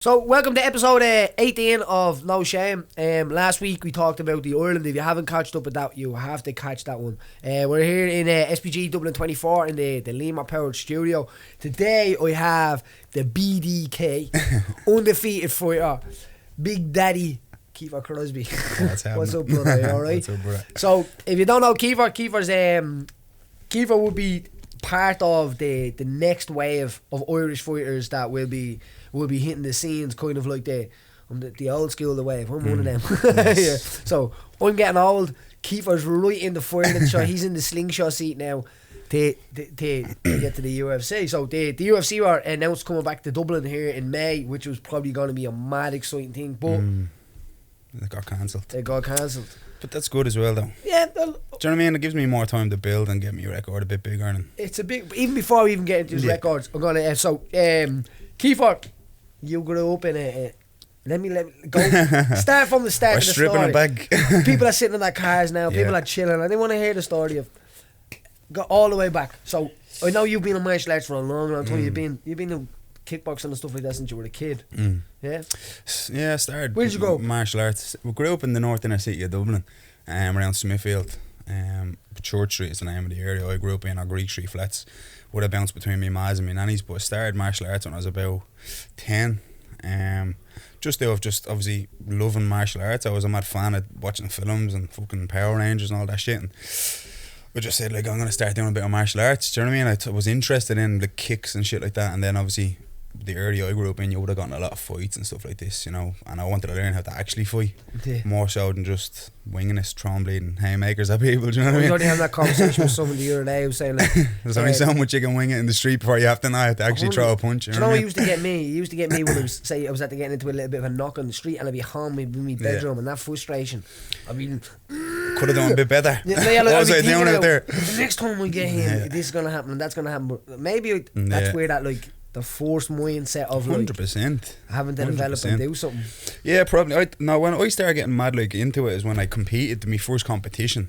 So, welcome to episode 18 of No Shame. Last week we talked about the Ireland. If you haven't catched up with that, you have to catch that one. We're here in SPG Dublin 24 in the Limor powered studio. Today I have the BDK, undefeated fighter, Big Daddy Kiefer Crosbie. What's up, brother? You alright? What's up, brother? So, if you don't know Kiefer would be part of the next wave of Irish fighters that will be hitting the scenes, kind of like the old school the wave. I'm one of them. Yeah. So I'm getting old. Kiefer's right in the firing shot. He's in the slingshot seat now to get to the UFC. So the UFC are announced coming back to Dublin here in May, which was probably going to be a mad exciting thing, but they got cancelled. But that's good as well, though. Yeah. Do you know what I mean? It gives me more time to build and get my record a bit bigger. And it's a big. Even before we even get into his records, I'm gonna. Kiefer, you grew up in a. Let me go. Start from the start. We're of the stripping story. a bag. People are sitting in their cars now. People are chilling. I didn't want to hear the story of. Go all the way back. So I know you've been in martial arts for a long time. You've been in kickboxing and stuff like that since you were a kid. Yeah. Yeah, I started. Where did you go? Martial arts. We grew up in the north inner city of Dublin, around Smithfield. Church Street is the name of the area. I grew up in, our Greek Street flats. Would have bounced between my ma's and my nanny's, but I started martial arts when I was about 10. Just obviously loving martial arts. I was a mad fan of watching films and fucking Power Rangers and all that shit. And I just said, like, I'm going to start doing a bit of martial arts. Do you know what I mean? I was interested in the kicks and shit like that. And then obviously the area I grew up in, you would have gotten a lot of fights and stuff like this, you know. And I wanted to learn how to actually fight, more so than just winging it, throwing bleeding haymakers at people. Do you know what I mean? I was only having that conversation with someone the other day who was saying, like, there's only so much you can wing it in the street before you have to know how to actually throw a punch. You know what used to get me? It used to get me when I was at the getting into a little bit of a knock on the street, and I'd be home in my bedroom, and that frustration. I mean, could have done a bit better. What was I doing out there? The next time we get him, this is gonna happen and that's gonna happen. But maybe that's where that, like, the forced mindset of, like, 100%, having to develop and do something. Yeah, probably. When I started getting mad, like, into it is when I competed my first competition.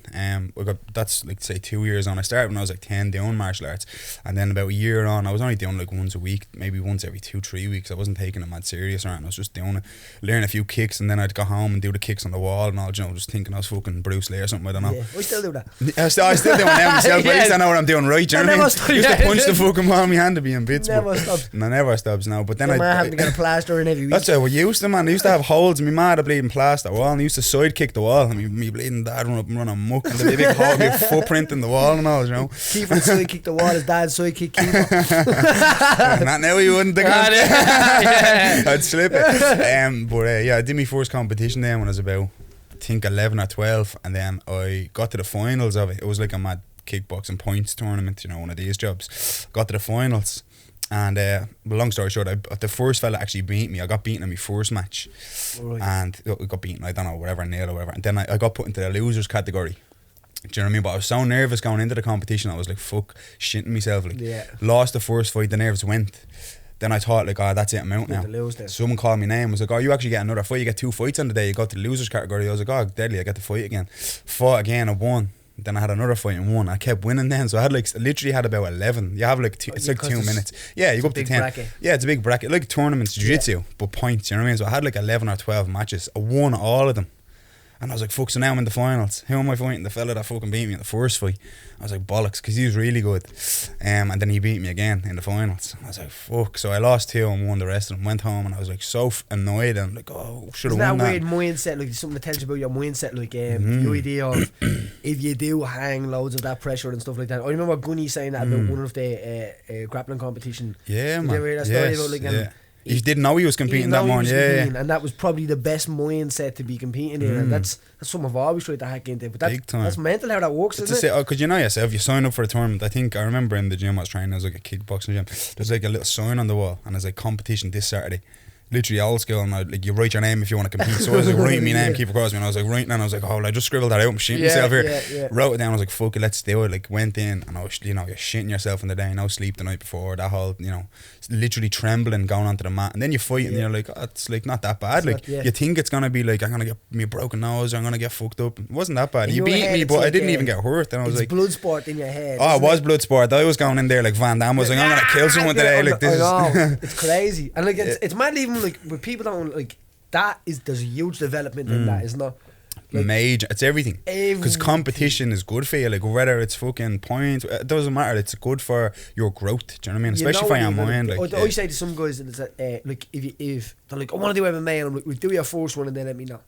That's like, say, 2 years on. I started when I was like 10 doing martial arts, and then about a year on I was only doing like once a week, maybe once every 2-3 weeks. I wasn't taking it mad serious or anything. I was just doing it, learn a few kicks, and then I'd go home and do the kicks on the wall and all, you know, just thinking I was fucking Bruce Lee or something. I don't know. Yeah, I still do that. I still do it now myself, but at least I know what I'm doing right. Do you know what I mean? Used to punch the fucking wall in my hand to be in bits. Never stops now. But then I having to get a plaster in every week. That's how we used to, man. I used to have holes in my mad a bleeding plaster wall, and I used to side kick the wall, and me bleeding dad run up and run amok, and there'd be a big hole, big footprint in the wall and all, you know. Kiefer side kick the wall, his dad side kick Kiefer. Not now, you wouldn't think. I'd slip it. But I did my first competition then when I was about, I think, 11 or 12, and then I got to the finals of it. It was like a mad kickboxing points tournament, you know, one of these jobs. Got to the finals. And long story short, the first fella actually beat me. I got beaten in my first match, and I got beaten, I don't know, whatever, nail or whatever. And then I got put into the losers category. Do you know what I mean? But I was so nervous going into the competition. I was like, fuck, shitting myself. Like, lost the first fight, the nerves went. Then I thought, like, oh, that's it, I'm out now. Someone called my name. I was like, oh, you actually get another fight. You get 2 fights on the day. You got to the losers category. I was like, oh, deadly, I get to fight again. Fought again, I won. Then I had another fight and won. I kept winning then, so I had literally had about 11. You have like it's like 2 minutes. Yeah, you go up to 10. Bracket. Yeah, it's a big bracket, like tournaments, jiu-jitsu, but points. You know what I mean? So I had like 11 or 12 matches. I won all of them. And I was like, fuck, so now I'm in the finals. Who am I fighting? The fella that fucking beat me in the first fight. I was like, bollocks, because he was really good. And then he beat me again in the finals. I was like, fuck. So I lost 2 and won the rest of them. Went home and I was like so annoyed and like, oh, should have won that. Isn't that weird mindset, like something that tells you about your mindset, like the idea of if you do hang loads of that pressure and stuff like that. I remember Gunny saying that about one of the grappling competition. Yeah, man. Did you hear that story about, like, he didn't know he was competing that morning, and that was probably the best mindset to be competing in, and that's something I've always tried to hack into. But that's mental how that works, isn't it? Because you know yourself, you sign up for a tournament. I remember in the gym I was training, there was like a kickboxing gym. There's like a little sign on the wall, and there's like competition this Saturday. Literally old school, and like you write your name if you want to compete. So I was like writing my name, Kiefer Crosbie, and I was like writing, and I was like, oh, I just scribbled that out. I'm shitting myself here. Wrote it down. I was like, fuck it, let's do it. Like went in, and I was, you know, you're shitting yourself in the day. No sleep the night before. That whole, you know, literally trembling going onto the mat, and then you fight, and you're like, oh, it's like not that bad. Like you think it's gonna be like I'm gonna get me a broken nose, or I'm gonna get fucked up. It wasn't that bad. You beat me, but I didn't even get hurt. And I was like, blood sport in your head. Oh, it was blood sport. I was going in there like Van Damme was like, I'm gonna kill someone today. Like this. It's crazy, and like it's mad even like with people don't like there's a huge development in that, isn't there? Like, major, it's everything. Because competition is good for you. Like whether it's fucking point, it doesn't matter. It's good for your growth. Do you know what I mean? Especially for your mind. Like I say to some guys that it's like if they're like, I want to do MMA, and I'm like, we'll do your first one and then let me know.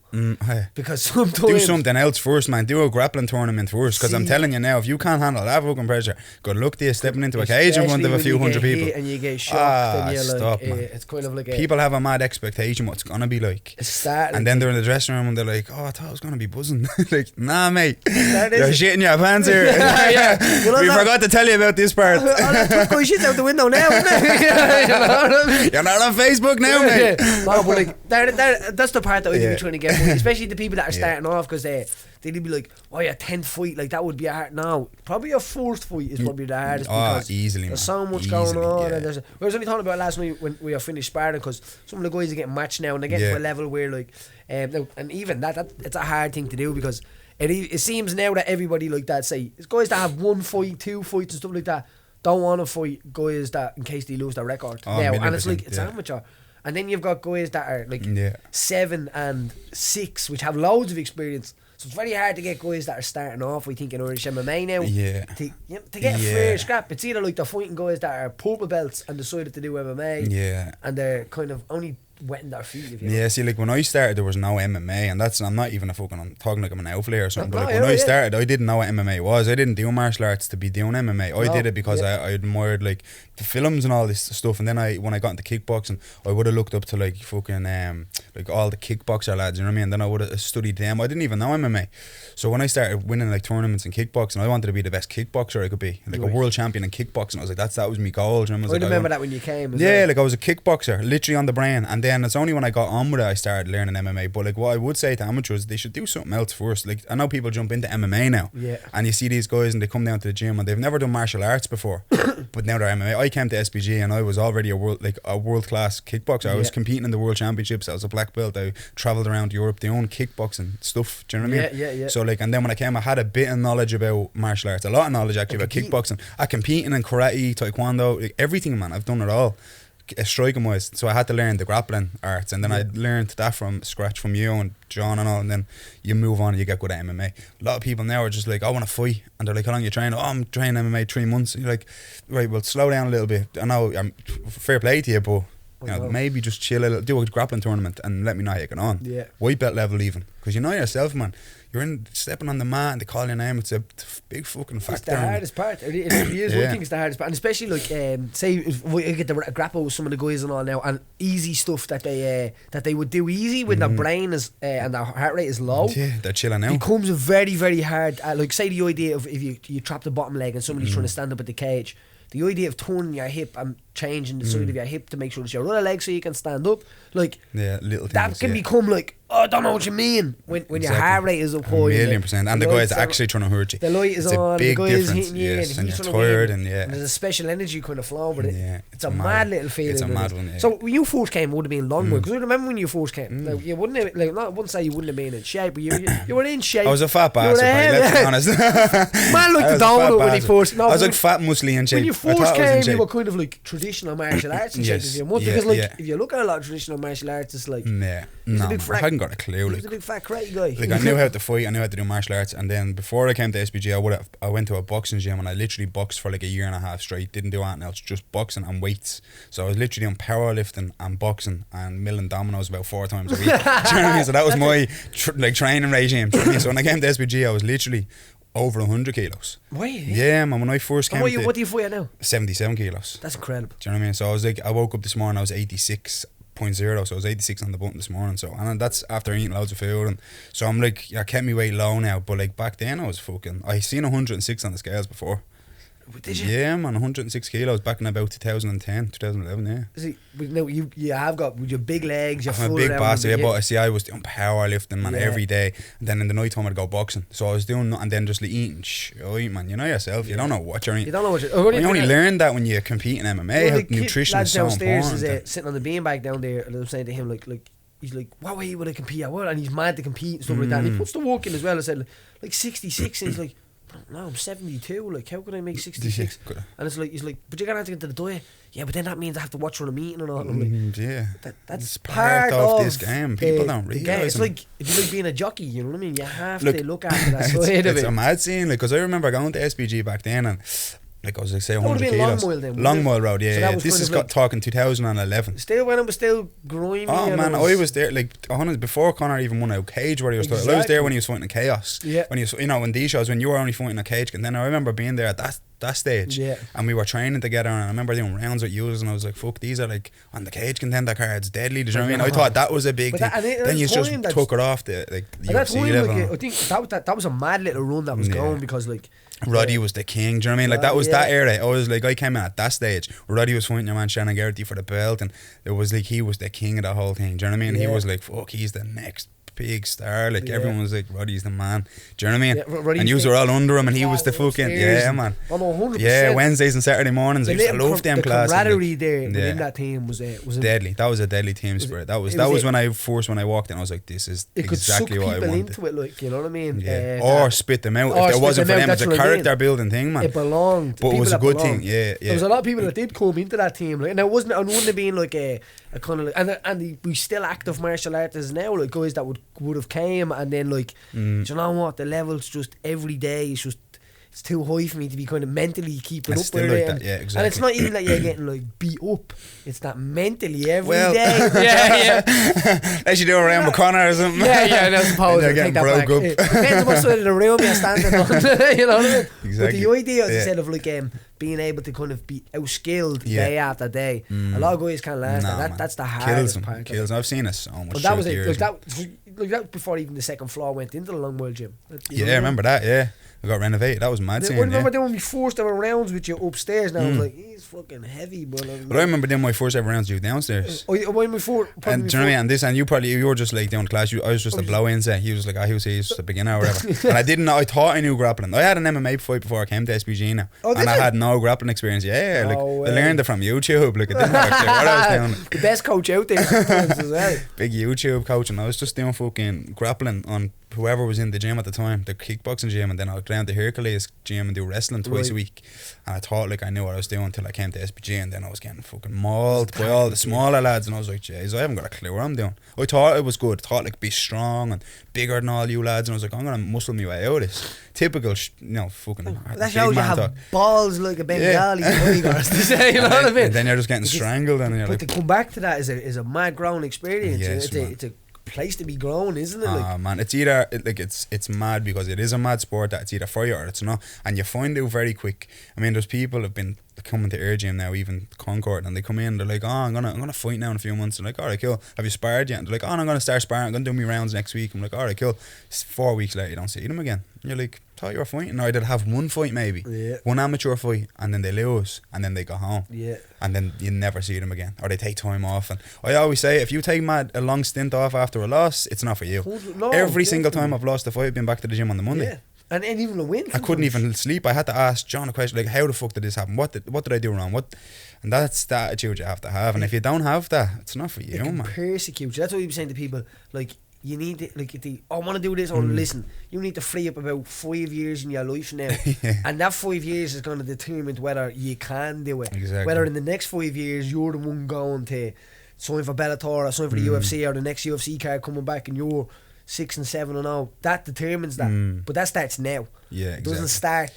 Because sometimes do something else first, man. Do a grappling tournament first. Because I'm telling you now, if you can't handle that fucking pressure, good luck to you stepping into a cage in front of a few hundred people. And you get shocked. And you're stop, like, man. It's kind of like people have a mad expectation what it's gonna be like. And then they're in the dressing room and they're like, oh, I thought I was gonna be buzzing. Like, nah, mate, you're shitting your pants here. We forgot to tell you about this part. Tough guy shit's out the window now, isn't it? You know what I mean? You're not on Facebook now, mate. No, but like that's the part that I'd be trying to get, especially the people that are starting off, because they'd be like, oh, your 10th fight, like that would be a hard. No, probably your first fight is probably the hardest, because easily, there's so much going on. And we was only talking about last night when we were finished sparring, because some of the guys are getting matched now and they're getting to a level where like and even that it's a hard thing to do, because it seems now that everybody like that, say it's guys that have 1 fight, 2 fights and stuff like that, don't want to fight guys that in case they lose their record now, and it's like it's amateur. And then you've got guys that are like 7 and 6, which have loads of experience. So it's very hard to get guys that are starting off, we think, in Irish MMA now. To get a fair scrap. It's either like they're fighting guys that are purple belts and decided to do MMA. And they're kind of only wetting their feet, if you know. See, like when I started, there was no MMA, and I'm not even I'm talking like I'm an outlaw or something, but like when I started, I didn't know what MMA was. I didn't do martial arts to be doing MMA. I did it because I admired like the films and all this stuff, and then when I got into kickboxing, I would have looked up to like fucking like all the kickboxer lads, you know what I mean? Then I would have studied them. I didn't even know MMA. So when I started winning like tournaments in kickboxing, I wanted to be the best kickboxer I could be, like a world champion in kickboxing. I was like, that was my goal. You know? I remember that when you came. Like I was a kickboxer, literally on the brain, and then it's only when I got on with it I started learning MMA. But like what I would say to amateurs, they should do something else first. Like I know people jump into MMA now, and you see these guys and they come down to the gym and they've never done martial arts before, but now they're MMA. I came to SPG and I was already a world class kickboxer. I was competing in the world championships. I was a black belt. I travelled around Europe doing kickboxing stuff. Do you know what I mean? So like, and then when I came, I had a bit of knowledge about martial arts, a lot of knowledge actually about kickboxing. I competing in karate, taekwondo, like everything, man. I've done it all. Striking wise, so I had to learn the grappling arts, and then I learned that from scratch from you and John and all, and then you move on and you get good at MMA. A lot of people now are just like, I want to fight, and they're like, how long you train? Oh, I'm training MMA 3 months. And you're like, right, well, slow down a little bit. I know, fair play to you, but you know, maybe just chill a little, do a grappling tournament and let me know how you get on. White belt level even, because you know yourself, man. You're stepping on the mat and they call your name. It's a big fucking factor. It's the hardest part. It is. I think it's the hardest part, and especially like say if we get to grapple with some of the guys and all now, and easy stuff that they would do easy when their brain is and their heart rate is low. They're chilling out. It becomes very, very hard. Like say the idea of if you trap the bottom leg and somebody's trying to stand up at the cage. The idea of turning your hip and changing the side of your hip to make sure it's your other leg so you can stand up, like little things, that can become like, oh, I don't know what you mean when your heart rate is up high. 1,000,000%, and the guy is actually trying to hurt you. The light is on, the guy is hitting you, and you're tired, and there's a special energy kind of flow, but it's a mad little feeling. It's a mad one. So when you first came, it would have been long, because I remember when you first came, like, you wouldn't have, like, I wouldn't say you wouldn't have been in shape, but you were in shape. I was a fat bastard, let's be honest. Man looked the donut when he first. I was like fat, muscly in shape. When you first came, you were kind of like traditional martial arts and shit. Because like if you look at a lot of traditional martial arts, it's like I hadn't got a clue. He was a big fat crazy guy. Like I knew how to fight, I knew how to do martial arts, and then before I came to SPG, I went to a boxing gym and I literally boxed for like a year and a half straight. Didn't do anything else, just boxing and weights. So I was literally doing powerlifting and boxing and milling dominoes about 4 times a week. Do you know what I mean? So that was my training regime. So when I came to SPG, I was literally over 100 kilos. Why? Yeah, man. When I first came, what do you fight at now? 77 kilos. That's incredible. Do you know what I mean? So I was like, I woke up this morning, I was 86.0, so I was 86 on the button this morning. So, and that's after eating loads of food, and so I'm like, I kept my weight low now. But like back then, I seen 106 on the scales before. Did you? Yeah, man, 106 kilos back in about 2010, 2011, yeah. See, no, you have got with your big legs, I'm a big bastard, but I was doing powerlifting, man, every day. And then in the night time I'd go boxing. So I was doing, and then just like eating man, you know yourself, you don't know what you're eating. You don't know what you're You only learn that when you compete in MMA, how nutrition is so important. Is sitting on the beanbag down there, and I'm saying to him, like he's like, what way would I compete at? And he's mad to compete and stuff like that. And he puts the work in as well. I said, like 66, and he's like, no, I'm 72. Like, how could I make 66? And it's like, he's like, but you're gonna have to get to the diet. Yeah, but then that means I have to watch on a meeting and all. And I'm like, yeah, that's part of this game. People don't realise. It's like if you like being a jockey, you know what I mean. You have to look after that side of it. It's a mad scene, like, because I remember going to SBG back then and. Like I was like, say 100 kilos. Long Mile Road, yeah. So this is talking 2011. Still when it was still grimy. Oh man, I was there like before Conor even won out cage where he was. I was there when he was fighting in Chaos. Yeah. When he was, when these shows when you were only fighting a cage, and then I remember being there at that stage. Yeah. And we were training together, and I remember doing rounds with you, and I was like, fuck, these are like on the cage contender cards, deadly. Do you know what I mean? I thought that was a big thing. Then you just took it off the UFC level. I think that was a mad little run that was going because like. Roddy was the king, do you know what I mean? Like that was that era. I was like, I came in at that stage. Roddy was fighting your man Shannon Garrity for the belt, and it was like he was the king of the whole thing. Do you know what I mean? He was like, fuck, he's the next big star. Like everyone was like, Roddy's the man. Do you know what I mean? And you were all under him, and he was the fucking man. Oh no, 100%. Yeah, Wednesdays and Saturday mornings. I used to love them classes. The camaraderie there within that team was deadly. That was a deadly team spirit. That was when I walked in. I was like, this is exactly what I wanted. Into it, like, you know what I mean? Yeah. Or spit them out if it wasn't for them. It's a character building thing, man. It belonged. But it was a good thing. Yeah. There was a lot of people that did come into that team, like, and it wouldn't have been like a kind of like, and we still active martial artists now, like guys that would have came and then like, do you know what, the levels just every day is just, it's too high for me to be kind of mentally keeping up with it. Like yeah, exactly. And it's not even that you're getting like beat up, it's that mentally every day. As you do around with Conor or something. I suppose they're getting broke up. It depends on what side of the room you're standing on. You know what I mean? Exactly. But the idea instead of like being able to kind of be outskilled day after day, a lot of guys can't last that. That's the hardest part. Kills. I've seen it so much. But that was it. Like that before even the second floor went into the Long Mile gym. Yeah, I remember that. Yeah. I got renovated. That was mad scene. I remember doing my first ever rounds with you upstairs. Now I was like, he's fucking heavy, but I remember doing my first ever rounds with you downstairs. And do you know what I mean? And you were just like down the class. I was just a blow-in set. He was like, he was just a beginner or whatever. And I thought I knew grappling. I had an MMA fight before I came to SBG now, and I had no grappling experience. Yeah, like I learned it from YouTube. Like it didn't actually what I was doing. The best coach out there sometimes as well. Big YouTube coach, and I was just doing fucking grappling on whoever was in the gym at the time, the kickboxing gym, and then I would go down to Hercules gym and do wrestling twice a week. And I thought like I knew what I was doing until I came to SBG, and then I was getting fucking mauled by all the smaller lads, and I was like, jeez, I haven't got a clue what I'm doing. I thought it was good. I thought like be strong and bigger than all you lads, and I was like, I'm gonna muscle me way out of this. Typical, fucking. That shows you have balls like a Bengali. You know what I mean? And then you're just getting strangled, and you're but like. to come back to that is a mad grown experience. Yes, it's a place to be grown, isn't it? Like, man, it's either it's mad because it is a mad sport that it's either for you or it's not, and you find out very quick. I mean, there's people have been coming to our gym now, even Concord, and they come in, they're like, I'm gonna fight now in a few months. I'm like, alright, cool. Have you sparred yet? And they're like, I'm gonna start sparring. I'm gonna do my rounds next week. I'm like, alright, cool. 4 weeks later, you don't see them again. And you're like, thought you were fighting. Or they'd have one fight maybe, one amateur fight, and then they lose, and then they go home, and then you never see them again, or they take time off. And I always say, if you take a long stint off after a loss, it's not for you. Every single time I've lost a fight, I've been back to the gym on the Monday. And even a win. I couldn't even sleep. I had to ask John a question like, how the fuck did this happen? What did I do wrong? And that's the attitude you have to have. And if you don't have that, it's not for you, man. Persecute you. That's what we be saying to people. Like, you need to, like, I want to do this. Listen, you need to free up about 5 years in your life now. And that 5 years is going to determine whether you can do it. Exactly. Whether in the next 5 years you're the one going to sign for Bellator or sign for the UFC, or the next UFC card coming back and you're 6 and 7 and all. That determines that. But that starts now. Yeah, exactly. It doesn't start.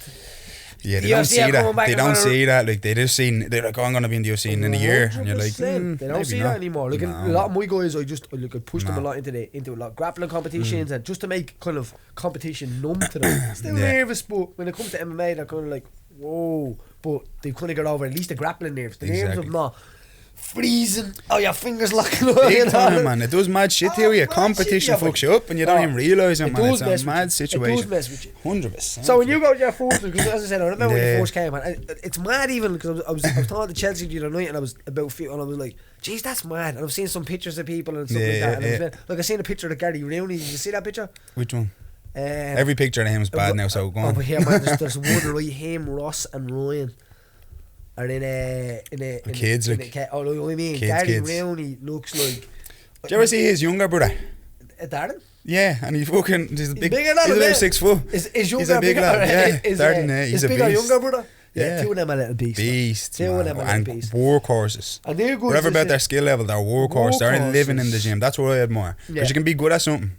Yeah, they don't see that. They don't see that. Like, they just see, they're like, I'm going to be in the UFC in a year. And you're like, they don't see that anymore. Like, a lot of my guys, I pushed them a lot into a lot of grappling competitions, and just to make kind of competition numb to them. Still nervous, but when it comes to MMA, they're kind of like, whoa. But they've kind of got over at least the grappling nerves. The nerves of not freezing. Oh, your fingers locking up. Big time, man. It does mad shit to you. Competition fucks you up and you don't even realise it, man. It's a mad situation. It does mess with you. 100%. So when you got your first, because as I said, I remember when you first came, man. It's mad even because I was talking to Chelsea the other night, and I was about fit, and I was like, jeez, that's mad. And I've seen some pictures of people and stuff like that. And like I seen a picture of Gary Rooney. Did you see that picture? Which one? Every picture of him is bad now, so go on. Over here, man, there's one right, him, Ross and Ryan are in a kids, like, oh, I mean, kids, Gary Rooney looks like. Did you ever see his younger brother? Darren? Yeah, and he's fucking. He's bigger than he's him, about 6 foot. Is He's younger a big bigger? lad. Yeah, 39. He's a bigger beast. younger brother. Yeah. Two of them are little beasts. Beasts, Two of man. them are And little beasts. workhorses. And they're good. Whatever about their skill level, they're workhorses. They're living in the gym. That's what I admire. Because you can be good at something.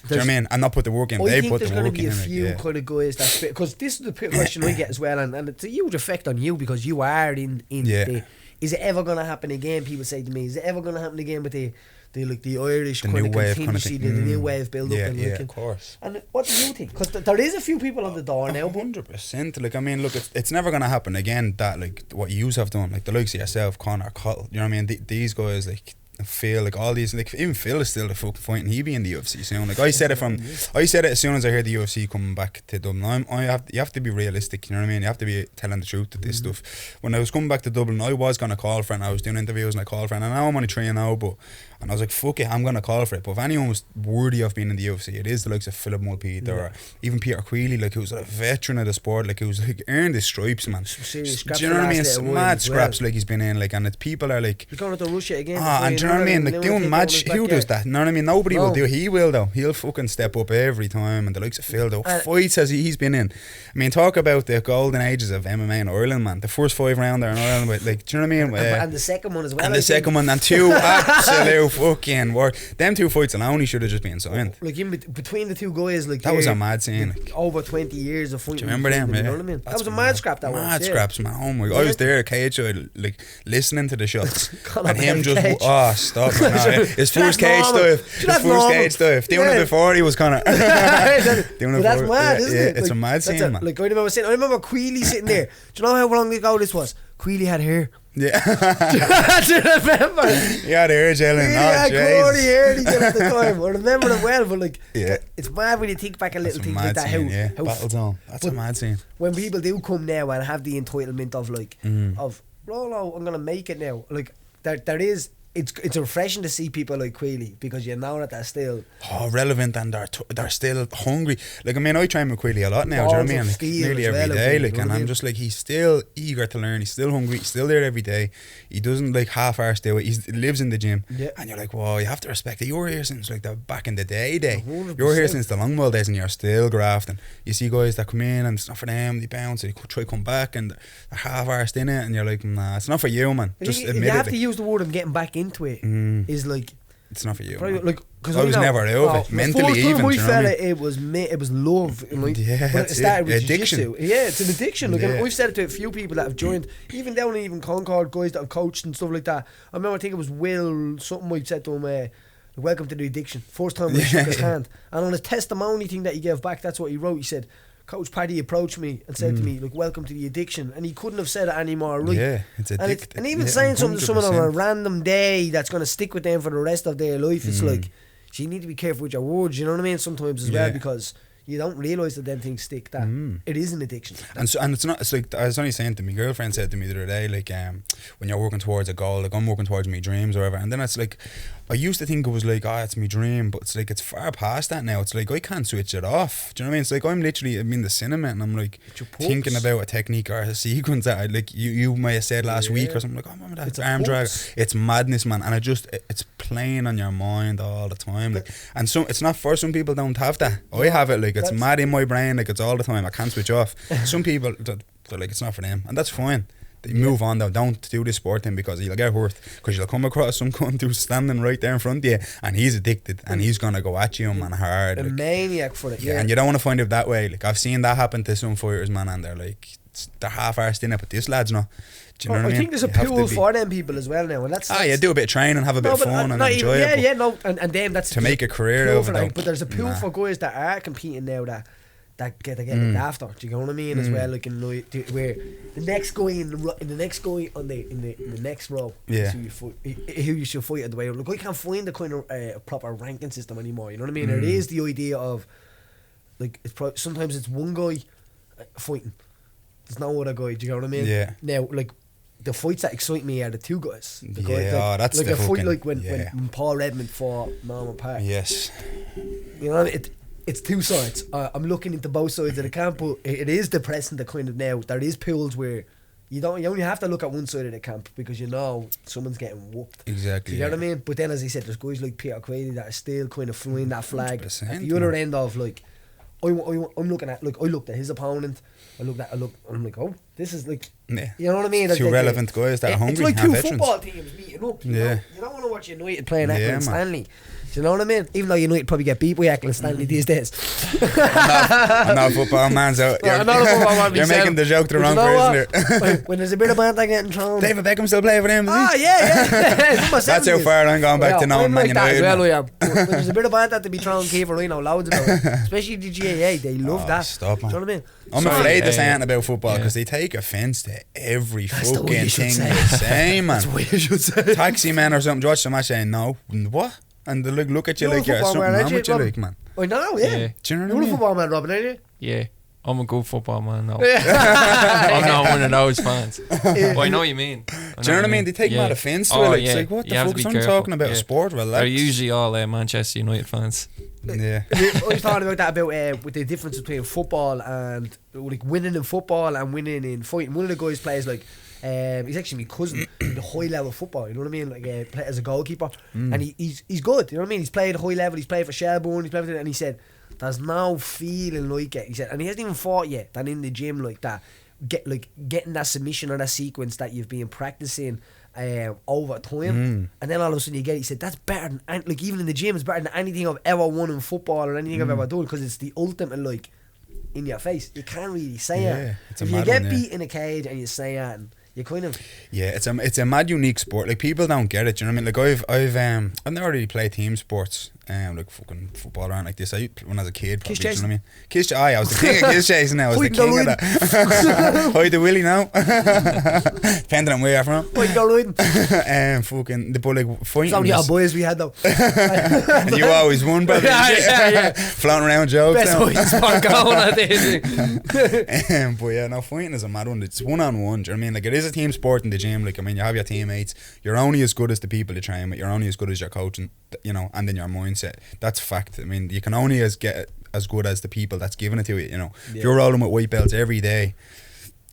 Do you know what I mean? And not put the work in. I They think put there's the going to work be in. a few Like, kind of guys that because this is the question I get as well, and it's a huge effect on you because you are in the. Is it ever going to happen again? People say to me, is it ever going to happen again with the Irish the kind new of wave contingency, the new wave build up? And of course. And what do you think? Because there is a few people on the door now. 100%. Like, I mean, look, it's never going to happen again that, like, what you have done, like, the likes of yourself, Conor, Cottle, you know what I mean? These guys, like, Phil, like all these, like even Phil is still the fucking fighting. He be in the UFC soon. Like I said it as soon as I heard the UFC coming back to Dublin. You have to be realistic. You know what I mean? You have to be telling the truth with this stuff. When I was coming back to Dublin, I was gonna call for it. And I was doing interviews and I called for it. And now I'm only 3 now, and I was like, fuck it, I'm gonna call for it. But if anyone was worthy of being in the UFC, it is the likes of Philip Mulpeed or even Peter Queally, like who's a veteran of the sport, like who's like earned his stripes, man. Do you know what I mean? It's mad scraps like he's been in, like, and it's people are like, he's going to Russia again. And do you know what I mean? Like doing mad who does that? You know what I mean? Nobody will do it. He will though. He'll fucking step up every time. And the likes of Phil though, fights as he's been in. I mean, talk about the golden ages of MMA in Ireland, man. The first 5 round there in Ireland, but like, do you know what I mean? And the second one as well. And the second one, and 2 absolute fucking work. Them 2 fights alone, he should have just been signed. Like between the 2 guys, like that was a mad scene. Like, over 20 years of fighting. Do you remember them? You know what I mean? That was a mad scrap. That mad was scraps, man. Oh my god, I was there at cage, like listening to the shots, and him just stop, man. His first cage dive. Doing it before he was kind of doing it. That's mad, isn't it? It's a mad scene, man. Like I remember Queally sitting there. Do you know how long ago this was? Queally had hair. Yeah. Do you remember? He had hair gelling. He had curly hair at the time. I remember it well, but like, it's mad when you think back a little things like that. Scene, how Battle Zone. That's a mad scene. When people do come now and have the entitlement of like, no, I'm gonna make it now. Like, there is. It's refreshing to see people like Queally because you know that they're still relevant and they're still hungry. Like, I mean, I train with Queally a lot now. Do you know what I mean? Like, nearly every day. Like, and I'm just like, he's still eager to learn. He's still hungry. He's still there every day. He doesn't like half-arse do it. He lives in the gym. Yeah. And you're like, wow, you have to respect it. You're here since like the back in the day. 100%. You're here since the long ball days, and you're still grafting. You see guys that come in and it's not for them. They bounce. They try to come back and they're half-arsed in it, and you're like, nah, it's not for you, man. Just admit it. You have to use the word of getting back into it. Is like, it's not for you. Probably, like, cause I was never out of it mentally. Even we felt it was love. Like, it started with addiction. Jiu-jitsu. Yeah, it's an addiction. Like, and we've said it to a few people that have joined, even down in even Concord, guys that have coached and stuff like that. I remember, I think it was Will something I said to him. Welcome to the addiction. First time we shook his hand, and on a testimony thing that he gave back, that's what he wrote. He said, Coach Paddy approached me and said to me, like, welcome to the addiction. And he couldn't have said it any more right. Yeah, it's addictive. And even saying something to someone on a random day that's going to stick with them for the rest of their life, it's like, so you need to be careful with your words, you know what I mean, sometimes as well, because you don't realise that them things stick, that it is an addiction. And it's not, it's like, I was only saying to my girlfriend said to me the other day, like, when you're working towards a goal, like I'm working towards my dreams or whatever, and then it's like, I used to think it was like, it's my dream, but it's like, it's far past that now. It's like, I can't switch it off. Do you know what I mean? It's like, I'm in the cinema and I'm like thinking about a technique or a sequence that like you might have said last week or something, like, oh remember that arm drag. It's madness, man. And it's playing on your mind all the time. Like, and so it's not for some people don't have that. I have it, like, it's mad in my brain, like, it's all the time. I can't switch off. Some people, they're like, it's not for them, and that's fine. They move on though. Don't do this sport thing because you'll get hurt, because you'll come across some cunt who's standing right there in front of you and he's addicted and he's gonna go at you, man, hard. A maniac for it. Yeah, and you don't want to find it that way. Like, I've seen that happen to some fighters, man, and they're like, they're half-arsed in it, but this lad's not. Do you know what I mean? I think there's a pool for them people as well now, and that's you do a bit of training, have a bit of fun and enjoy it. And then that's to make a career out of it. But there's a pool for guys that are competing now that get looked after. Do you know what I mean? As well, like, where the next guy in the next row is who you should fight at the way. Look, I can't find the kind of proper ranking system anymore. You know what I mean? It is the idea of, like, sometimes it's one guy fighting. There's no other guy. Do you know what I mean? Yeah. Now, like, the fights that excite me are the 2 guys. That's like the a fight like when Paul Redmond fought Norman Park. Yes. You know, it's 2 sides. I'm looking into both sides of the camp, but it is depressing. The kind of now there is pools where you only have to look at one side of the camp because you know someone's getting whooped. Exactly. Do you know what I mean? But then, as I said, there's guys like Peter Quayle that are still kind of flying that flag 100%, at the other end of like. I'm looking at I looked at his opponent. I'm like, oh, this is like, Yeah. you know what I mean? Two relevant guys that are hungry. It's like and two veterans. football teams meeting up. You know? You don't want to watch United playing Eccles and Stanley. Do you know what I mean? Even though United probably get beat by Eccles and Stanley these days. I'm not a football man, so you're making the joke the wrong person. When there's a bit of banter getting thrown. David Beckham still play for him, is he? Ah, yeah. That's how far I'm going back to knowing Man United. When there's a bit of banter to be thrown, Kiefer, I know loads about it. Especially the GAA, they love that. Stop, man. Do you know what I mean? I'm afraid to say anything about football because they take offence to every fucking thing they say, man. That's what you should say. Taxi man or something, watch the match saying no, what? And they look at you like you're something wrong with you, like, man. I know, yeah. Do you know what I You're mean? a football man, Robin, aren't you? Yeah. I'm a good football man now. I'm not one of those fans. Oh, I know what you mean. Do you know what I mean? They take mad offence to it. It's like, what the fuck? I'm talking about a sport. Relax. They're usually all Manchester United fans. Yeah. I was talking about that about with the difference between football and like winning in football and winning in fighting. One of the guys plays like he's actually my cousin in the high level football. You know what I mean? Like play as a goalkeeper, and he's good. You know what I mean? He's played high level. He's played for Shelbourne. He's played for, and he said there's no feeling like it. He said, and he hasn't even fought yet. Than in the gym like that, getting that submission or that sequence that you've been practicing. Over time, and then all of a sudden you get it. He said that's better than like even in the gym, it's better than anything I've ever won in football or anything I've ever done because it's the ultimate like in your face. You can't really say it. If you get beat in a cage and you say it, and you kind of it's a mad unique sport. Like people don't get it. Do you know what I mean? Like I've never really played team sports. Like fucking football around like this. When I was a kid, probably, do you know what I mean? Kiss chasing. I was the king of kiss chasing. I was the king of that. Hide the willy now. Depending on where you're from. Fucking the but like fighting. It's only our boys we had though. And you always won, brother. Yeah. Floating around jokes. Best fighting spot going at this. But yeah, no, fighting is a mad one. It's 1-on-1. Do you know what I mean? Like it is a team sport in the gym. Like I mean, you have your teammates. You're only as good as the people you train with. You're only as good as your coaching. You know, and then your mindset. That's fact. I mean, you can only get as good as the people that's giving it to you. You know, if you're rolling with white belts every day,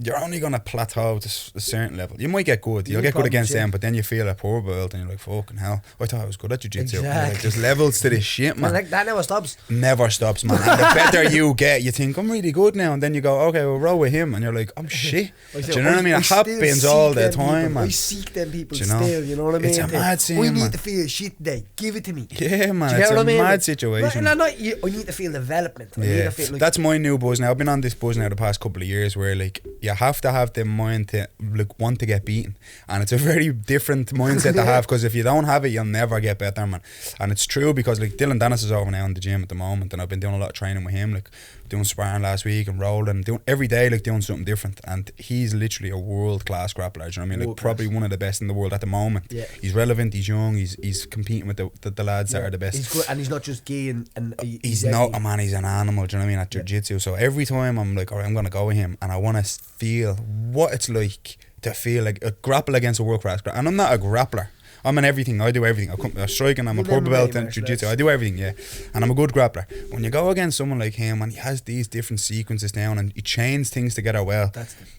you're only gonna plateau to a certain level. You might get good. You'll get good against them, but then you feel a poor belt and you're like, fucking hell, I thought I was good at jiu-jitsu. Exactly. Like, there's levels to this shit, man. Like that never stops. Never stops, man. And the better you get, you think I'm really good now, and then you go, okay, we'll roll with him, and you're like, I'm shit. Do you know what I mean? It happens all the time, man. I seek them people you know? still. You know what I mean? It's a mad scene, we man. need to feel shit today. Give it to me. Yeah, man. It's a mad situation. I need to feel development. I need to feel like that's my new buzz now. I've been on this buzz now the past couple of years where like you have to have the mind to like want to get beaten, and it's a very different mindset to have because if you don't have it, you'll never get better, man. And it's true because like Dylan Dennis is over now in the gym at the moment, and I've been doing a lot of training with him, like doing sparring last week and rolling, doing every day, like doing something different. And he's literally a world class grappler. Do you know what I mean? Like probably one of the best in the world at the moment. Yeah. He's relevant. He's young. He's competing with the lads that are the best. He's good, and he's not just gay and he's not a man. He's an animal. Do you know what I mean? At jiu-jitsu. So every time I'm like, alright, I'm gonna go with him, and I want to feel what it's like to feel like a grapple against a world class grappler. And I'm not a grappler. I'm in everything. I do everything. I'm striking. I'm a purple belt in jiu-jitsu. I do everything, yeah. And I'm a good grappler. When you go against someone like him and he has these different sequences down and he chains things together well,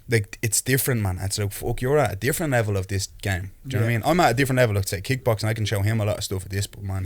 like it's different, man. It's like, fuck, you're at a different level of this game. Do you know what I mean? I'm at a different level of, say, kickboxing. I can show him a lot of stuff at this, but man,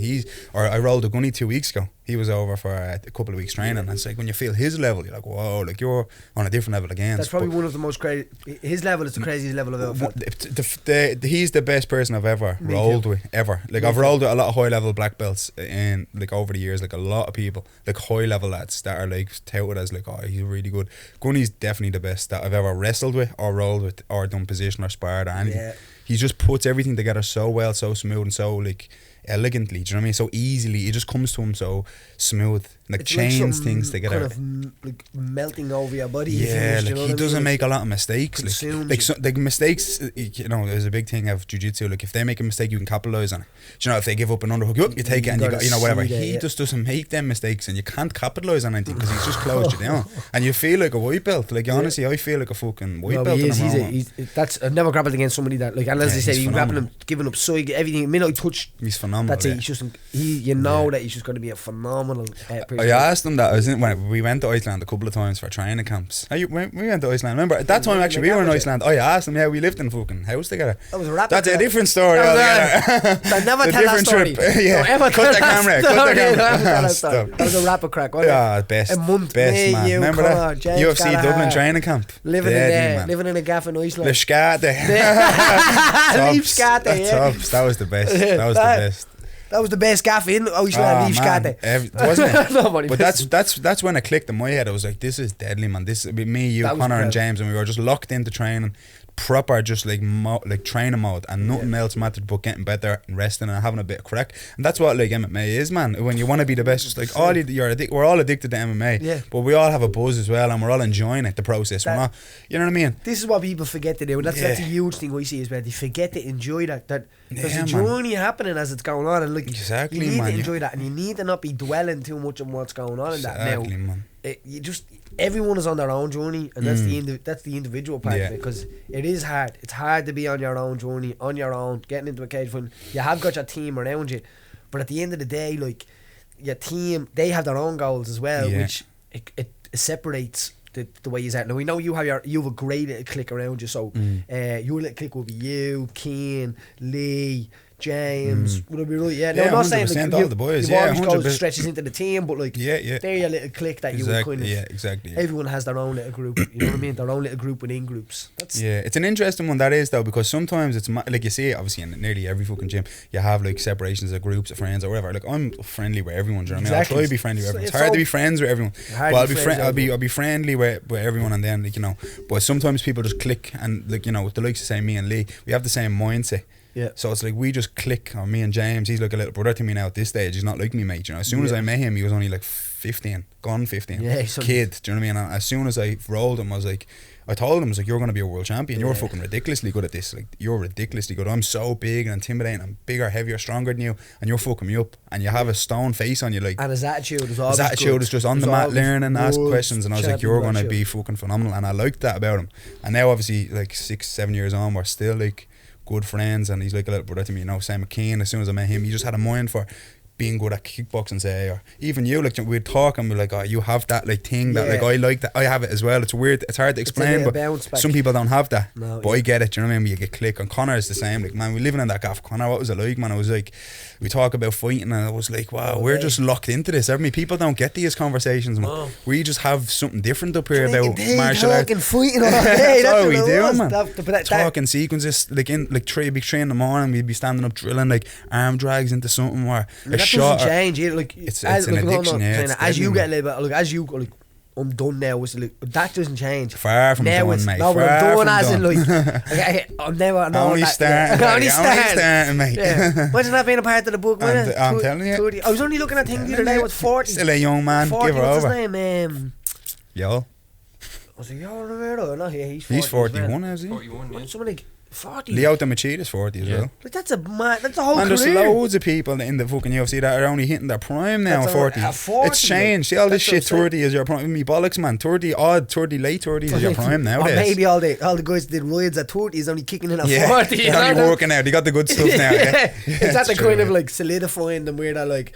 I rolled a gunny 2 weeks ago. He was over for a couple of weeks training, and it's like when you feel his level, you're like, whoa, like you're on a different level again. That's probably one of the most crazy. His level is the craziest level I've ever felt. He's the best person I've ever rolled with, ever. Like I've rolled with a lot of high level black belts in like over the years, like a lot of people, like high level lads that are like touted as like, oh, he's really good. Gunny's definitely the best that I've ever wrestled with or rolled with or done position or sparred or anything. Yeah. He just puts everything together so well, so smooth and so like elegantly, do you know what I mean? So easily, it just comes to him so smooth, like it's chains like things together, kind of like melting over your body. Yeah, like he doesn't make a lot of mistakes. Like mistakes, you know, there's a big thing of jiu-jitsu. Like if they make a mistake, you can capitalize on it. Do you know, if they give up an underhook, you take it and you got, you know, whatever. He just doesn't make them mistakes, and you can't capitalize on anything because he's just closed you down, and you feel like a white belt. Like honestly, I feel like a fucking white belt. That's I've never grappled against somebody that like, And as I said, he's he's grabbing phenomenal. him, giving up side, everything. The minute I touch, He's phenomenal. that's it. He's just, you know that he's just going to be a phenomenal person. I asked him that. I was in, when we went to Iceland a couple of times for training camps. We went to Iceland. Remember at that time actually we were in Iceland. I asked him. Yeah, we lived in a fucking house together. That was a rap. That's a different story. I'll never tell that story. Yeah, cut the camera. That was a rapper crack, wasn't it? Yeah, best. A month, best me, man. you, Remember that? James UFC Gallagher. Dublin training camp. Living in a gaff in Iceland. The Skate. Leaf Skate, yeah. That was the best. That was the best. That was the best gaff in Iceland, Leaf Skate. Wasn't it? Nobody But missed. that's when it clicked in my head. I was like, this is deadly, man. This me, you, That was Connor and incredible. James, and we were just locked into training, proper just like training mode, and nothing else mattered but getting better and resting and having a bit of crack. And that's what like MMA is, man. When you want to be the best, just like we're all addicted to MMA, Yeah. but we all have a buzz as well, and we're all enjoying it, the process. We're not, you know what I mean? This is what people forget to do, and that's a huge thing I see is where they forget to enjoy that there's a journey happening as it's going on, and like Exactly, you need man. to enjoy that, and you need to not be dwelling too much on what's going on in that now. Exactly, man. You just everyone is on their own journey, and that's the individual part of it, because it is hard. It's hard to be on your own journey, on your own, getting into a cage fight. You have got your team around you, but at the end of the day, like your team, they have their own goals as well, which it separates the way you act. Now we know you have a great little clique around you, so your little clique will be you, Keane, Lee, James, would it be right? Yeah, no, I'm not saying like, all the boys, you've yeah, always goes 100%. stretches into the team, but like they're your little clique that you would kind of exactly. everyone has their own little group, you know what I mean? Their own little group within groups. It's an interesting one that is though, because sometimes it's like you see it obviously in nearly every fucking gym you have like separations of groups of friends or whatever. Like I'm friendly with everyone, do you know what I mean? I'll try to be friendly with everyone. It's hard to be friends with everyone, but I'll be friendly with everyone, and then like, you know, but sometimes people just click, and like, you know, with the likes of say me and Lee, we have the same mindset. Yeah. So it's like we just click, or me and James, he's like a little brother to me now at this stage. He's not like me, mate. You know, as soon as I met him, he was only like 15, gone 15. Yeah, kid. Do you know what I mean? And as soon as I rolled him, I was like, I told him, I was like, you're going to be a world champion. You're fucking ridiculously good at this. Like, you're ridiculously good. I'm so big and intimidating. I'm bigger, heavier, stronger than you, and you're fucking me up. And you have a stone face on you, like. And his attitude is always His attitude is just on the mat, learning, asking questions, and I was like, you're going to be be fucking phenomenal. And I liked that about him. And now, obviously, like 6-7 years on, we're still like good friends, and he's like a little brother to me, you know. Sam McKean, as soon as I met him, he just had a mind for being good at kickboxing, say, or even you, like we'd talk and we're like, oh, you have that like thing that like I like that, I have it as well. It's weird, it's hard to explain, but some people don't have that. But I get it, do you know what I mean? You get click. And Connor is the same. Like, man, we living in that gaff. Connor, what was it like, man? I was like, we talk about fighting, and I was like, wow, we're just locked into this. I mean, people don't get these conversations, man. We just have something different up here about martial arts. Fighting all day. That's what we do, man. Talking sequences, like in like 3 in the morning, we'd be standing up drilling like arm drags into something, or a shot. Doesn't change. Like it's an addiction. As you get a little bit, like as you like, I'm done now. Like, that doesn't change. Far from now done, mate. No, but I'm done as in like I'm never. Only starting, mate. Yeah. Imagine that being a part of the book. I'm telling you. 30. I was only looking at things the other day. I was 40. Still a young man. 40, Give her what's over. His name? Yo. I was like, yo, Roberto. No, yeah, he's 41, is he? 41, yeah. Something like 40. Leo the Machida's 40 as well. Like, that's a whole and career. there's loads of people in the fucking UFC that are only hitting their prime now at 40. It's changed. See, all this shit, 30 is your prime. Me bollocks, man. 30 odd, 30 late 30s is your prime nowadays. Or maybe all the guys that did rides at 30 is only kicking in at 40. They're only working out. They got the good stuff now. Is that the kind of like solidifying them where they're like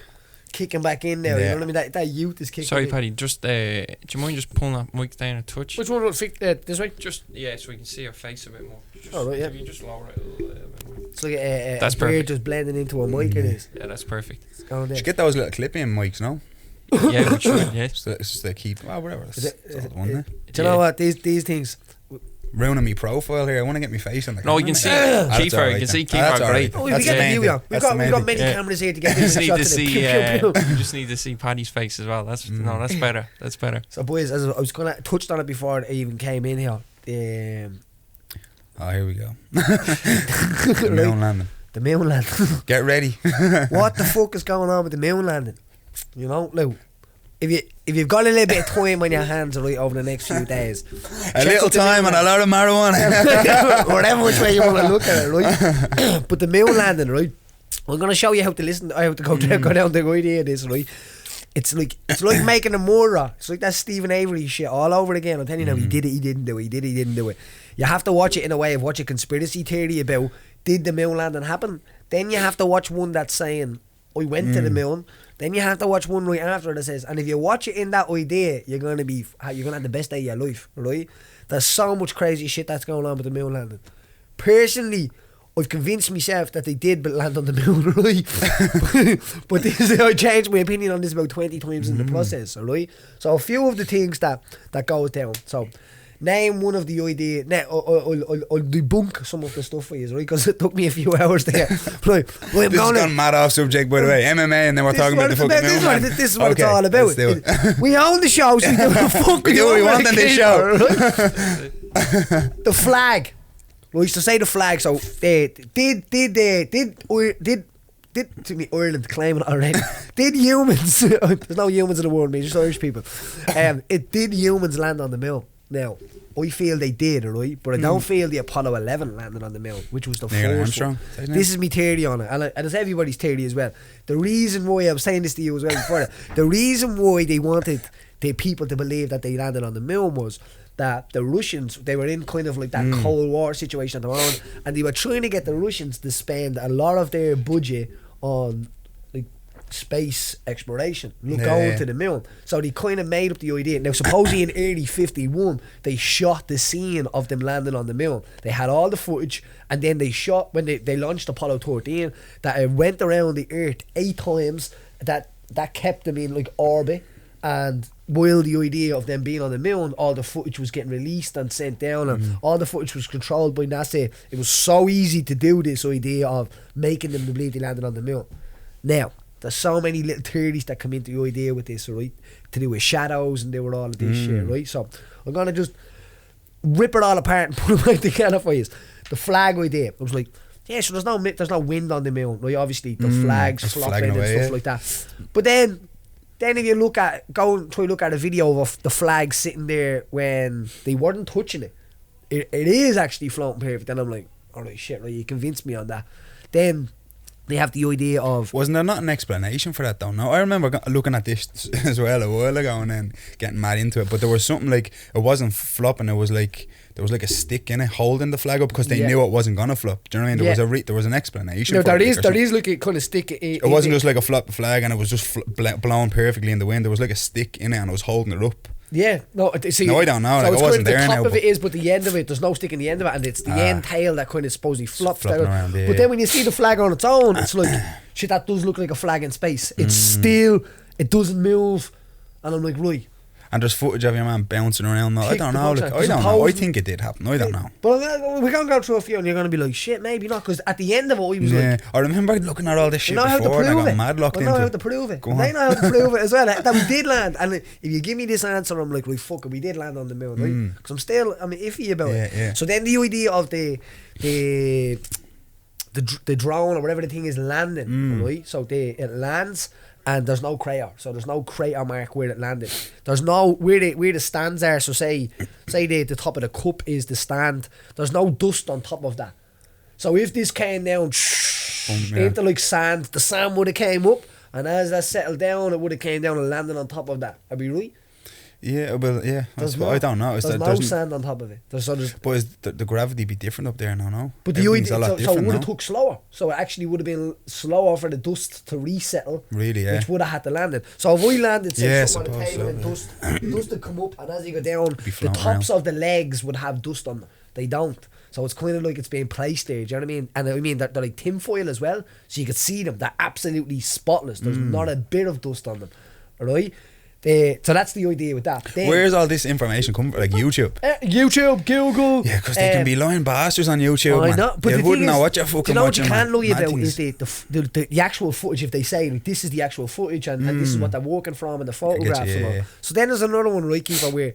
kicking back in now? You know what I mean? That youth is kicking. Sorry, in. Paddy. Just do you mind just pulling that mic down a touch? Which one? This way? Just so we can see your face a bit more. Right, yeah. Can you just lower it a little bit more? It's like a That's beard perfect. just blending into a mic. It is. Yeah, that's perfect. It's going there. You should get those little clip-in mics, no? Yeah, we should. Yeah. It's just they keep. Oh, whatever. Is it- Do you know what? These things. Ruining me profile here. I want to get my face on the No, camera. you can see That's Kiefer. alright You can see then. That's Kiefer great. alright. Oh, we That's get the the main view. thing. We've That's the main got thing. many Yeah. cameras here to get You just this need shot to to the see. pew, pew, pew. You just need to see Paddy's face as well. That's that's better. That's better. So, boys, as I was gonna touched on it before I even came in here. Oh, here we go. The moon landing. The moon landing. Get ready. What the fuck is going on with the moon landing? You know, like, if you've got a little bit of time on your hands, right, over the next few days, A little time and a lot of marijuana. whatever which way you want to look at it, right? But the moon landing, right? I'm gonna show you how to listen. I have to go down the idea of this, right? It's like making a murder. It's like that Stephen Avery shit all over again. I'm telling you now, he did it, he didn't do it. He did it, he didn't do it. You have to watch it in a way of watch a conspiracy theory about did the moon landing happen? Then you have to watch one that's saying, I went to the moon. Then you have to watch one right after that says, and if you watch it in that idea, you're gonna have the best day of your life, right? There's so much crazy shit that's going on with the moon landing. Personally, I've convinced myself that they did land on the moon, right? But I changed my opinion on this about 20 times in the process, alright? So a few of the things that goes down. So name one of the ideas. Now, I'll debunk some of the stuff for you, right? Because it took me a few hours there. Right, This has gone mad off subject, by the way. MMA, and then we're talking about the fucking moon. This is what it's all about. We own the show, so we do what the fuck we do. We want on this show. The flag. Right, so say the flag. So did to me Ireland claiming it already? Did humans? There's no humans in the world, man. Just Irish people. Did humans land on the moon? Now, I feel they did, right? But I don't feel the Apollo 11 landed on the moon, which was the first one. This is my theory on it, and it's everybody's theory as well. The reason why I'm saying this to you as well before the reason why they wanted the people to believe that they landed on the moon was that the Russians, they were in kind of like that Cold War situation at the moment, and they were trying to get the Russians to spend a lot of their budget on like space exploration, going to the moon. So they kind of made up the idea. Now supposedly in early 51 they shot the scene of them landing on the moon. They had all the footage, and then they shot when they launched Apollo 13 that it went around the earth 8 times, that kept them in like orbit. And while the idea of them being on the moon, all the footage was getting released and sent down, and all the footage was controlled by NASA. It was so easy to do this idea of making them believe they landed on the moon. Now, there's so many little theories that come into the idea with this, right? To do with shadows and do with all of this shit, right? So I'm gonna just rip it all apart and put it back together for you. The flag idea. I was like, yeah, so there's no wind on the moon, right? Obviously the flags flopping and stuff like that. But then if you try to look at a video of the flag sitting there when they weren't touching it, it is actually floating perfect. And I'm like, alright, shit, right, you convinced me on that. Then they have the idea of... Wasn't there not an explanation for that though? No, I remember looking at this as well a while ago and then getting mad into it, but there was something like, it wasn't flopping, it was like, there was like a stick in it holding the flag up because they knew it wasn't gonna flop. Do you know what I mean? There was an explanation. No, there is like a kind of stick. It wasn't just like a flop flag and it was just blowing perfectly in the wind. There was like a stick in it and it was holding it up. Yeah, no, see, no, I don't know. So like, I wasn't there now. The top of it is, but the end of it, there's no stick in the end of it, and it's the end tail that kind of supposedly flops down. Around, but then when you see the flag on its own, it's like, shit, that does look like a flag in space. It's still, it doesn't move, and I'm like, right. And there's footage of your man bouncing around. I don't know. Like, I don't know. I think it did happen. I don't know. But we're going to go through a few and you're going to be like, shit, maybe not. Because at the end of it, he was like... I remember looking at all this shit before and I got mad locked into it. They know how to prove it. They know how to prove it as well. That we did land. And if you give me this answer, I'm like, right, fuck it, we did land on the moon, right? Because I'm still, iffy about it. Yeah. So then the idea of the drone or whatever the thing is landing, right? So it lands... And there's no crater, so there's no crater mark where it landed. There's no where the stands are. So say the top of the cup is the stand. There's no dust on top of that. So if this came down into like sand, the sand would have came up, and as that settled down, it would have came down and landed on top of that. Are we right? Yeah, well, yeah. I don't know. There's no sand on top of it. But is the gravity be different up there now? No. But the idea, so it would have took slower. So it actually would have been slower for the dust to resettle. Really, yeah. Which would have had to land it. So if we landed, say, something on the table and dust would come up, and as you go down, the tops of the legs would have dust on them. They don't. So it's kind of like it's being placed there. Do you know what I mean? And I mean, they're like tinfoil as well. So you could see them. They're absolutely spotless. There's not a bit of dust on them. Alright? So that's the idea with that. Then, where's all this information coming from? Like YouTube? YouTube, Google. Yeah, because they can be lying bastards on YouTube, man. Know, but you wouldn't know what you're fucking watching, man. What you can't lie about is the actual footage. If they say, like, this is the actual footage and this is what they're working from and the photographs and all. Yeah. So then there's another one, right, Kiefer, where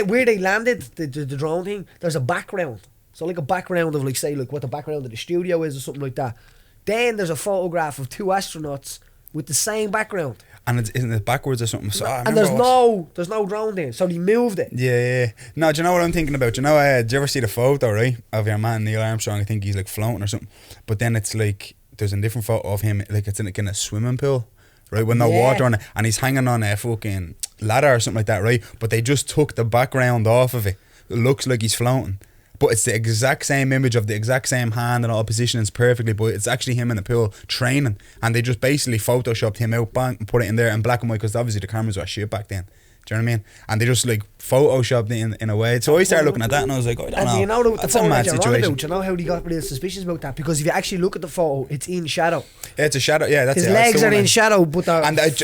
where they landed, the drone thing, there's a background. So like a background of, like, say, like what the background of the studio is or something like that. Then there's a photograph of 2 astronauts with the same background. And isn't it backwards or something? So and there's no drone there, so they moved it. Yeah. No, do you know what I'm thinking about? Do you know, did you ever see the photo, right, of your man Neil Armstrong? I think he's like floating or something. But then it's like, there's a different photo of him, like it's in a swimming pool, right, with no water on it, and he's hanging on a fucking ladder or something like that, right? But they just took the background off of it. It looks like he's floating. but it's the exact same image of the exact same hand and all positions perfectly, but it's actually him in the pool training, and they just basically photoshopped him out, bang, and put it in there in black and white, because obviously the cameras were shit back then. Do you know what I mean? And they just like photoshopped it in a way. So I started looking at that and I was like, I don't know. You know that's a mad situation. You know how they got real suspicious about that? Because if you actually look at the photo, it's in shadow. Yeah, it's a shadow. Yeah, that's his it. legs are in shadow, but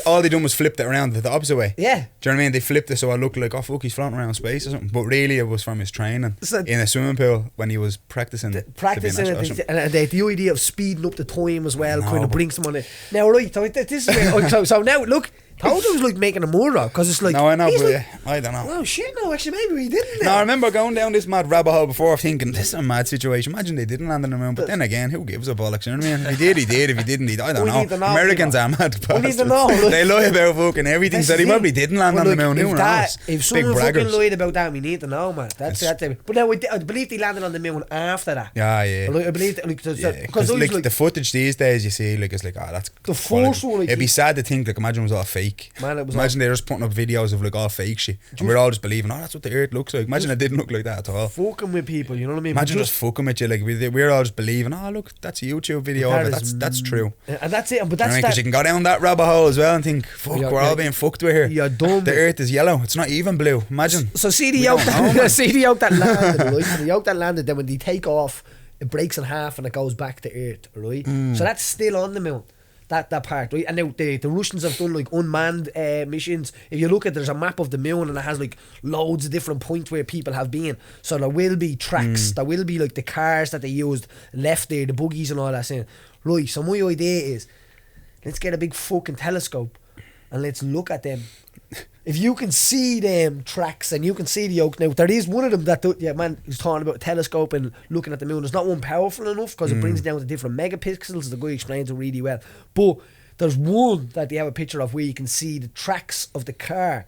all they done was flipped it around the opposite way. Yeah. Do you know what I mean? They flipped it so I looked like, oh fuck, he's floating around space or something. But really, it was from his training in a swimming pool when he was practicing. And the idea of speeding up the time as well kind of brings someone in. Now, right, so this is where, so now look. Told I was like making a murder because it's like. No, I know, but like, I don't know. Oh shit! No, actually, maybe we didn't. No, I remember going down this mad rabbit hole before, thinking this is a mad situation. Imagine they didn't land on the moon, but then again, who gives a bollocks? You know what I mean? If he did, he did. If he didn't, he. I don't know. Americans are mad. We need to know. They lie about fucking everything. So he probably didn't land on the moon. Who knows? If someone fucking lied about that, we need to know, man. That's it. But now I believe they landed on the moon after that. Yeah, yeah. I believe because like the footage these days, you see, like it's like, oh, that's the first one. It'd be sad to think, like, imagine it was all fake. Man, it was. Imagine they're just putting up videos of like all fake shit, and we're all just believing, oh, that's what the earth looks like. Imagine it didn't look like that at all. Fucking with people, you know what I mean? Imagine just fucking with you, like we're all just believing, oh look, that's a YouTube video of it. That's true. And that's it. But that's because you can go down that rabbit hole as well and think, fuck, we're all being fucked with here. You're dumb. The earth is yellow. It's not even blue. Imagine. So see the yoke that landed, right? The yoke that landed, then when they take off, it breaks in half and it goes back to earth, right? So that's still on the moon. That part, right? And now the Russians have done like unmanned missions. If you look at, there's a map of the moon and it has like loads of different points where people have been. So there will be tracks. There will be like the cars that they used left there, the buggies and all that. Saying, right, so my idea is, let's get a big fucking telescope and let's look at them. If you can see them tracks and you can see the yoke, now there is one of them that is talking about a telescope and looking at the moon. There's not one powerful enough because it brings it down to different megapixels. The guy explains it really well, but there's one that they have a picture of where you can see the tracks of the car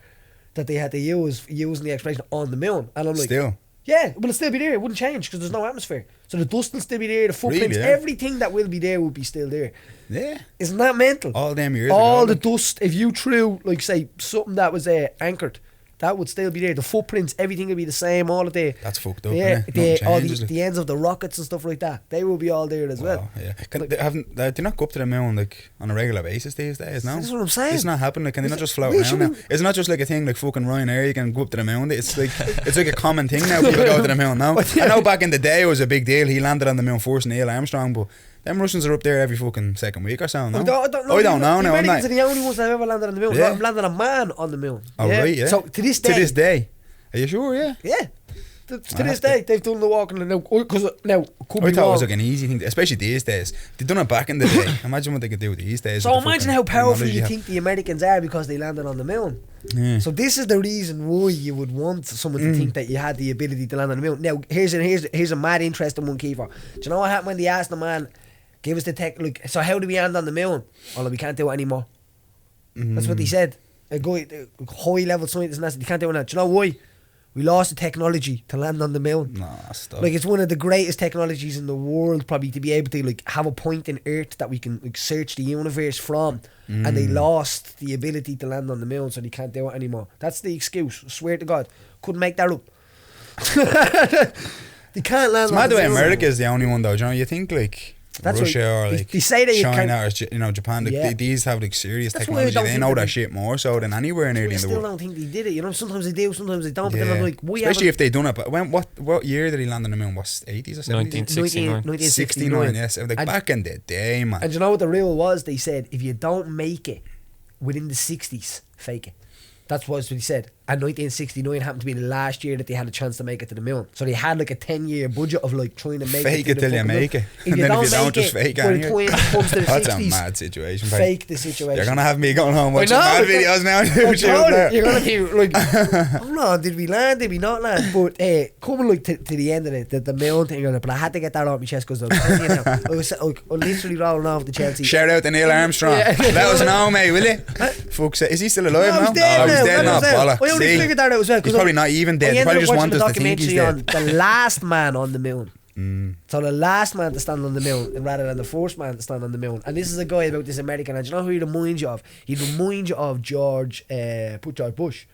that they had to use using the exploration on the moon. And I'm like, still, yeah, but it'll still be there. It wouldn't change because there's no atmosphere. So the dust will still be there, the footprints, really, yeah. Everything that will be there will be still there. Yeah. Isn't that mental? All them years all ago, the dust, if you threw, like, say, something that was anchored, that would still be there. The footprints, everything will be the same, all of the... That's fucked up, yeah. All the ends of the rockets and stuff like that, they will be all there as well. Yeah. They not go up to the moon, like, on a regular basis these days, no? That's what I'm saying. It's not happening, like, can they not just float around now? It's not just like a thing like fucking Ryanair, you can go up to the moon. It's like a common thing now, people go to the moon now. I know back in the day it was a big deal. He landed on the moon first, Neil Armstrong, but them Russians are up there every fucking second week or so, no? I don't know. The Americans are the only ones that have ever landed on the moon. Yeah. I've landed a man on the moon. Oh, yeah. Right, yeah. So, to this day. Are you sure, yeah? Yeah. To this day, they've done the walking now. Because now, I thought it was like an easy thing, especially these days. They've done it back in the day. Imagine what they could do these days. So imagine how powerful you think the Americans are because they landed on the moon. Yeah. So this is the reason why you would want someone to think that you had the ability to land on the moon. Now, here's a mad interesting one, Kiefer. Do you know what happened when they asked the man, give us the tech, like, so how do we land on the moon? Oh, we can't do it anymore. That's what they said. A guy, high level scientist, and that's, they can't do it now. Do you know why? We lost the technology to land on the moon. Nah, stop. Like, it's one of the greatest technologies in the world, probably, to be able to, like, have a point in Earth that we can, like, search the universe from. And they lost the ability to land on the moon, so they can't do it anymore. That's the excuse. I swear to God. Couldn't make that up. They can't land on the moon. It's mad the way America is the only one, though. Do you know, you think, like... That's Russia or like they say that China or Japan, these have like serious technology. They know that shit more so than anywhere nearly in the world. I still don't think they did it. You know, sometimes they do, sometimes they don't. But then I'm like, especially if they done it. But what year did he land on the moon? Was 80s or 70s? 1969. Yes, like back in the day, man. And you know what the rule was? They said if you don't make it within the 60s, fake it. That's what he said. And 1969 happened to be the last year that they had a chance to make it to the moon. So they had like a 10-year budget of like trying to make fake it till you make it. And then if you don't, just fake it. That's a mad situation. Fake the situation. You're going to have me going home watching mad videos now. You're going to be like, oh no, did we land? Did we not land? But coming like to the end of it, the moon thing, but I had to get that off my chest because I was literally rolling off the Chelsea. Shout out to Neil Armstrong. Let us know, mate, will you? Fuck's sake. Is he still alive now? He's dead now. I only figured that out as well. He's probably not even dead. He probably just wanted us to think he's dead. The last man on the moon. So the last man to stand on the moon rather than the first man to stand on the moon. And this is a guy about this American. And do you know who he reminds you of? He reminds you of George Bush.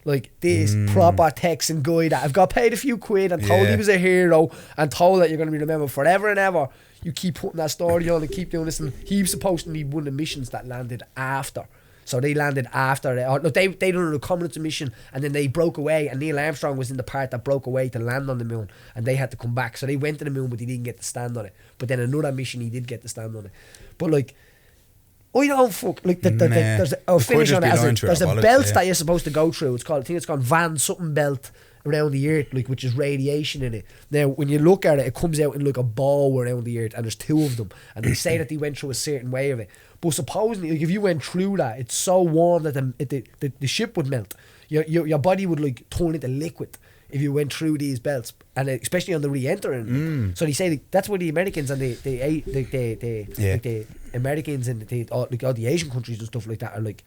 Like this proper Texan guy that I've got paid a few quid and told he was a hero and told that you're going to be remembered forever and ever. You keep putting that story on and keep doing this, and he was supposed to be one of the missions that landed after. So they landed after it. No, they done a reconnaissance mission, and then they broke away, and Neil Armstrong was in the part that broke away to land on the moon, and they had to come back. So they went to the moon, but they didn't get to stand on it. But then another mission, he did get to stand on it. But like, I don't fuck. Like there's I'll finish on it. There's a belt that you're supposed to go through. It's called, I think it's called Van something belt around the earth, like, which is radiation in it. Now, when you look at it, it comes out in like a ball around the earth, and there's 2 of them, and they say that they went through a certain way of it. But supposedly, like, if you went through that, it's so warm that the ship would melt. Your body would like turn into liquid if you went through these belts, and especially on the re-entering. So they say like, that's where the Americans and the Americans and all the Asian countries and stuff like that are like.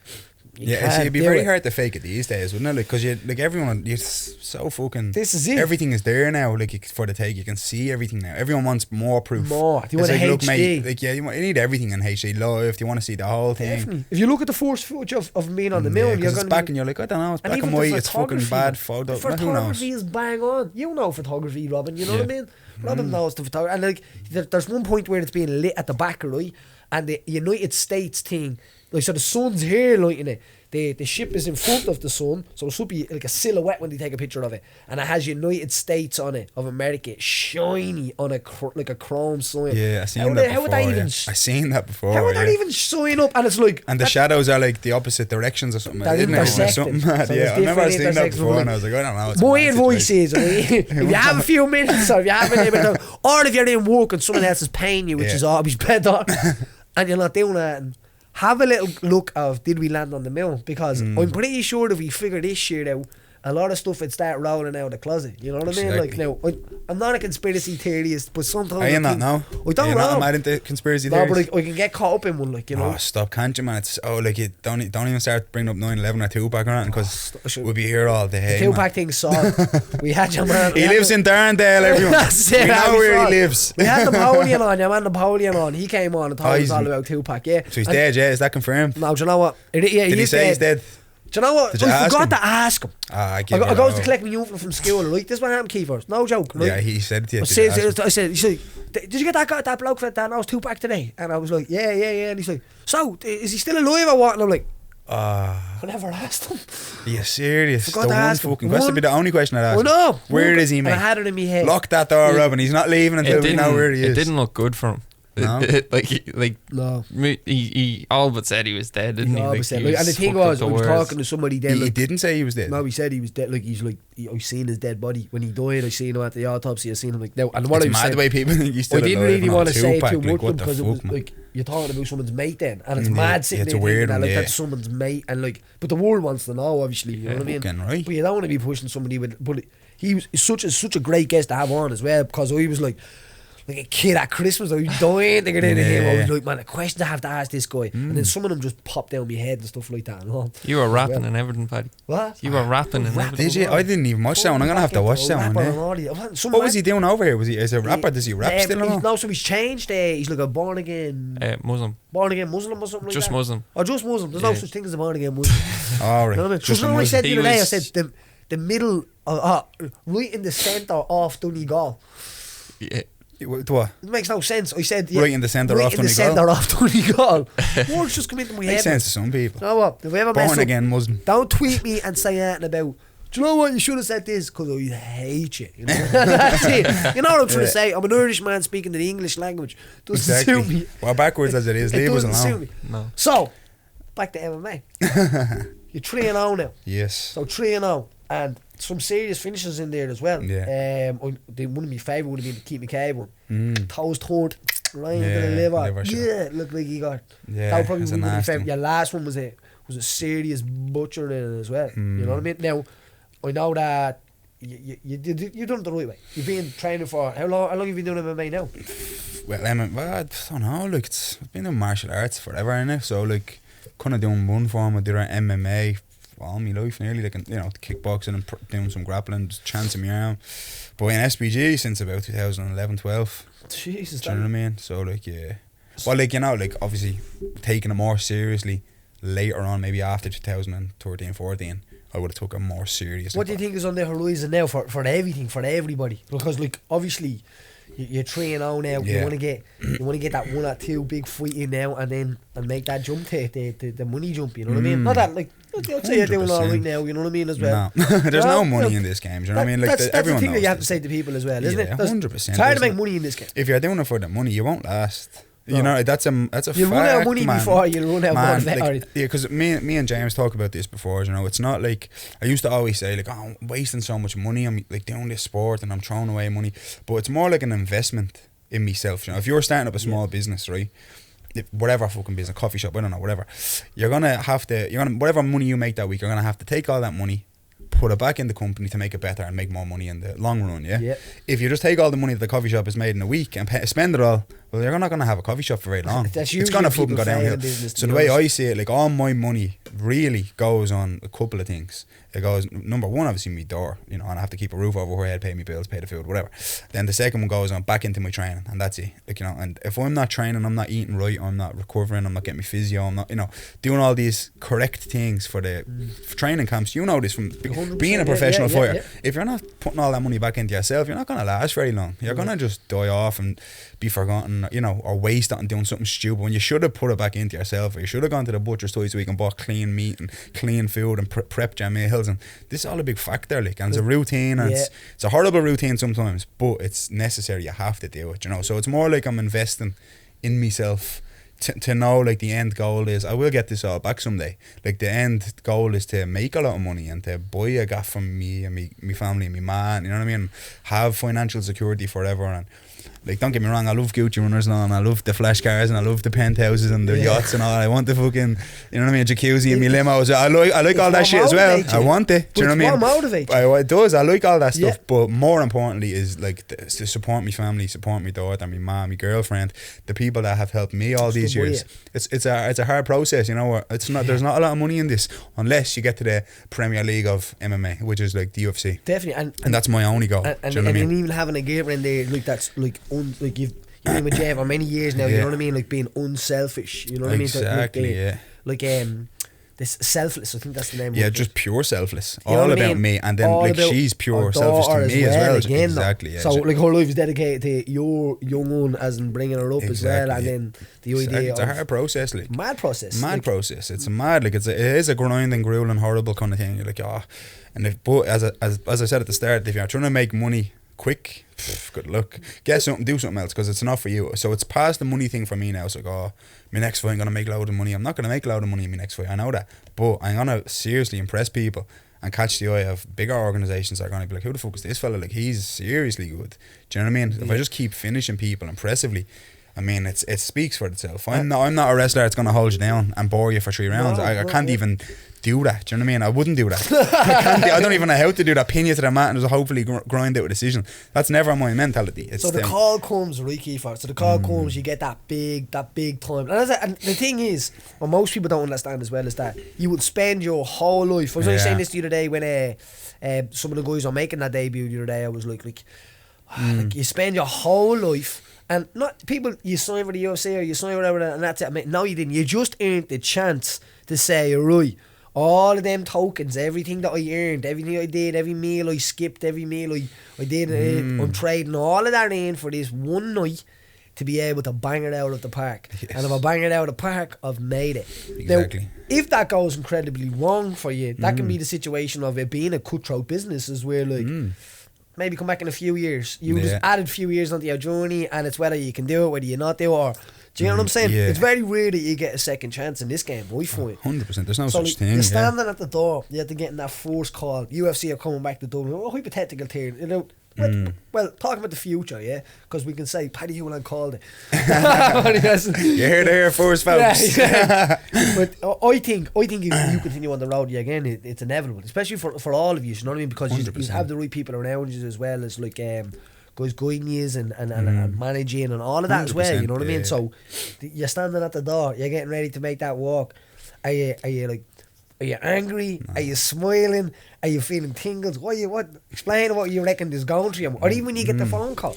It'd be very hard to fake it these days, wouldn't it? Like, because everyone, you're so fucking. This is it. Everything is there now, like, for the take. You can see everything now. Everyone wants more proof. More. Do you want HD? Look, mate, like, you need everything in HD live. Do you want to see the whole thing? Definitely. If you look at the first footage of being on the moon, you're going back and you're like, I don't know, it's black and white. It's fucking bad photo. Photography is bang on. You know photography, Robin. You know what I mean? Robin knows the photography, and like, there's one point where it's being lit at the back, right? And the United States thing, like, so the sun's here lighting it. The ship is in front of the sun, so it should be like a silhouette when they take a picture of it, and it has United States on it of America, shiny on like a chrome sign. Yeah, I seen that before. I seen that before. How would that even sign up? And it's like, and the shadows are like the opposite directions or something. They're intersecting. So I remember seeing that before, and I was like, I don't know. My advice is, if you have a few minutes, or if you have a minute, or if you're in work and someone else is paying you, which is always better, and you're not doing that. Have a little look of, did we land on the moon? Because I'm pretty sure if we figure this shit out, a lot of stuff would start rolling out of the closet. You know what I mean? Like, now, I'm not a conspiracy theorist, but sometimes I am not now. I don't know. I'm not into conspiracy theories. No, but I can get caught up in one, like, you know. Oh, stop, can't you, man? It's like, you don't even start bringing up 9/11 or Tupac or anything, because we'll be here all day. The Tupac thing solved. We had your man. He lives in Darndale, everyone. We know where he lives. We had Napoleon on, your man Napoleon on. He came on and told us all about Tupac, yeah. So he's dead, yeah? Is that confirmed? No, do you know what? Did he say he's dead? Do you know what? I forgot to ask him. I goes to collect my uniform from school, right? This is what happened, Kiefers. No joke, right? Yeah, he said it to you. I said, he's like, did you get that bloke that knows Tupac today? And I was like, yeah. And he's like, so, is he still alive or what? And I'm like, I never asked him. Are you serious? The one fucking question would be the only question I'd ask. Oh no. Where is he, mate? I had it in my head. Lock that door, Robin. He's not leaving until we know where he is. It didn't look good for him. No. No. He all but said he was dead, didn't he? And the thing was, I was talking to somebody then. He didn't say he was dead. No, he said he was dead. Like, I seen his dead body when he died. I seen him at the autopsy. I seen him like now. And what it's mad the way people think he's still alive. I didn't really want to say too much because it was like, you're talking about someone's mate then, and it's mad sitting there thinking that, like, that's someone's mate, and like, but the world wants to know, obviously, you know what I mean? Right. But you don't want to be pushing somebody with. But he was such a great guest to have on as well, because he was like a kid at Christmas. I was dying to get into him. I was like, man, a question I have to ask this guy. And then some of them just popped down my head and stuff like that. You were rapping and everything, Paddy. What? You were rapping and everything. Did you? I didn't even watch that one. I'm going to have to watch that one. What was he doing over here? Was he as a rapper? Does he rap still or not? No, so he's changed. He's like a born again Muslim. Born again Muslim or something like that? Just Muslim. Oh, just Muslim. There's no such thing as a born again Muslim. All right. You know what I mean? Just what I said the other day, I said the middle, right in the centre of Donegal. Yeah. What? It makes no sense. I said right in the centre of Donegal. Words just come into my head. Makes sense to some people. You know what? If we ever born again Muslim. Don't tweet me and say anything about, do you know what, you should have said this, because I hate you. You know? That's it. You know what I'm trying to say? I'm an Irish man speaking the English language. Doesn't suit me. Well, backwards as it is, leave us alone. Suit me. No. So, back to MMA. You're 3-0 now. Yes. So 3-0. And some serious finishes in there as well. Yeah. One of my favourite would have been the Keep Me Cable. Toes turned right into the liver. Yeah, looked like he got. Yeah, that would probably be my favourite. Your last one was a serious butcher in it as well. You know what I mean? Now, I know that you done it the right way. You've been training for how long have you been doing MMA now? Well, I don't know. Like, I've been in martial arts forever, innit? So like, kind of doing one form of doing MMA all my life nearly, like, you know, kickboxing and doing some grappling, just chancing me around. But in SPG since about 2011-12. Jesus, do you know what I mean? So like, yeah. Well, like, you know, like, obviously taking it more seriously later on, maybe after 2013-14. I would have took it more seriously. What do you think is on the horizon now for everything, for everybody? Because like obviously you're training out now. You want to get that one or two big fight in now, and make that jump to the money jump. You know what I mean? Not that like I'd say you're doing all right now. You know what I mean as well. No. There's no money in this game. Do you know what I mean? Like that's everyone the thing knows that you have to say to people as well, isn't it? 100%. It's hard to make money in this game. If you're doing it for the money, you won't last. You know, that's a You'll fact, run out of money man. before you run out of money. Like, yeah, because me and James talk about this before. You know, it's not like I used to always say like, oh, I'm wasting so much money. I'm like doing this sport and I'm throwing away money. But it's more like an investment in myself. You know, if you're starting up a small business, right? Whatever fucking business, coffee shop, I don't know, whatever. Whatever money you make that week, you're gonna have to take all that money, put it back in the company to make it better and make more money in the long run. Yeah. If you just take all the money that the coffee shop has made in a week and spend it all, well, you're not gonna have a coffee shop for very long. It's gonna fucking go downhill. So the way I see it, like all my money really goes on a couple of things. It goes, number one, obviously my door, you know, and I have to keep a roof over my head, pay my bills, pay the food, whatever. Then the second one goes on back into my training, and that's it. Like, you know, and if I'm not training, I'm not eating right, I'm not recovering, I'm not getting my physio, I'm not, you know, doing all these correct things for the training camps. You know this from being a professional fighter. If you're not putting all that money back into yourself, you're not going to last very long. You're going to just die off and be forgotten, you know, or waste it on doing something stupid when you should have put it back into yourself, or you should have gone to the butcher's twice a week and bought clean meat and clean food and prepped your meals. And this is all a big factor, like, and it's a routine, and it's a horrible routine sometimes, but it's necessary. You have to do it, you know. So it's more like I'm investing in myself to know, like, the end goal is I will get this all back someday. Like, the end goal is to make a lot of money and to buy a gaff from me and me family and me man, you know what I mean, have financial security forever. And like, don't get me wrong, I love Gucci runners and all, and I love the flash cars and I love the penthouses and the yachts and all. I want the fucking, you know what I mean, a jacuzzi and me limos. I like all that shit as well. I want it. Do you know what I mean? Motivate you. It does. I like all that stuff. But more importantly is like to support my family, support my daughter, my mom, my girlfriend, the people that have helped me all these years. It's a hard process, you know. It's not. There's not a lot of money in this unless you get to the Premier League of MMA, which is like the UFC. Definitely, and that's my only goal. And, do you know what I mean? Even having a gear in there, like, that's like like you've been with Jay for many years now. You know what I mean? Like, being unselfish. You know what I mean? Exactly. Like this selfless. I think that's the name. Yeah, just pure selfless. You know all what about I mean? me, and then all like she's pure selfish to me as well. Again, exactly. Yeah. So like her life is dedicated to your young one, as in bringing her up as well, and then the idea. It's a hard process, like mad process. Process. It's mad. Like it is a grinding, grueling, horrible kind of thing. You're like, but as I said at the start, if you're trying to make money quick, good luck. Get something, do something else, because it's not for you. So it's past the money thing for me now. It's like, my next fight I'm going to make a load of money. I'm not going to make a load of money in my next fight, I know that, but I'm going to seriously impress people and catch the eye of bigger organisations that are going to be like, who the fuck is this fella? Like, he's seriously good. Do you know what I mean? If I just keep finishing people impressively, I mean, it speaks for itself. I'm not a wrestler that's going to hold you down and bore you for 3 rounds. I can't even do that. Do you know what I mean? I wouldn't do that. I don't even know how to do that. Pin you to the mat and just hopefully grind out a decision. That's never my mentality. So the call comes, right, Kiefer? So the call comes, you get that big time. And the thing is, what most people don't understand as well is that you would spend your whole life. I was only saying this the other day when some of the guys were making that debut the other day. I was like you spend your whole life. And not people, you sign for the UFC or you sign whatever, and that's it. No, you didn't. You just earned the chance to say, right, all of them tokens, everything that I earned, everything I did, every meal I skipped, every meal I did, I'm trading all of that in for this one night to be able to bang it out of the park. Yes. And if I bang it out of the park, I've made it. Exactly. Now, if that goes incredibly wrong for you, that can be the situation of it being a cutthroat business, is where like maybe come back in a few years. You just added a few years onto your journey, and it's whether you can do it, whether you not do it, or do you know what I'm saying? Yeah. It's very rare that you get a second chance in this game, I find. 100%. There's no such thing. You're standing at the door, you have to get in that first call. UFC are coming back to Dublin. Hypothetical here, you know. Well, talking about the future, yeah, because we can say Paddy Holohan called it. You heard it here first, folks. Yeah. But I think if you continue on the road again, it's inevitable, especially for all of you. You know what I mean? Because you have the right people around you, as well as like guys guiding you and managing and all of that as well. You know what I mean? So you're standing at the door, you're getting ready to make that walk. Are you angry? No. Are you smiling? Are you feeling tingles? Explain what you reckon is going through you. Or even when you get the phone call.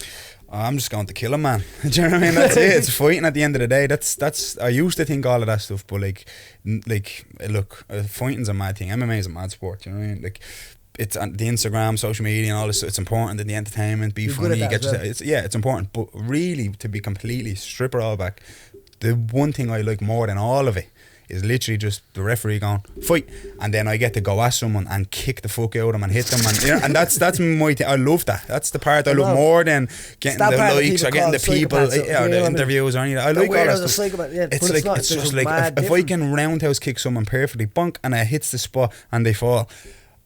I'm just going to kill him, man. Do you know what I mean? That's it. It's fighting at the end of the day. That's. I used to think all of that stuff, but look, fighting's a mad thing. MMA is a mad sport. You know what I mean? Like, it's on the Instagram, social media, and all this. It's important in the entertainment. Be funny. It's important. But really, to be completely strip it all back, the one thing I like more than all of it is literally just the referee going fight, and then I get to go at someone and kick the fuck out of them and hit them, and you know, and that's my thing. I love that. That's the part I love more than getting the likes or getting the people, or the interviews or anything. I like all that stuff. It's just like if I can roundhouse kick someone perfectly, bonk, and it hits the spot and they fall,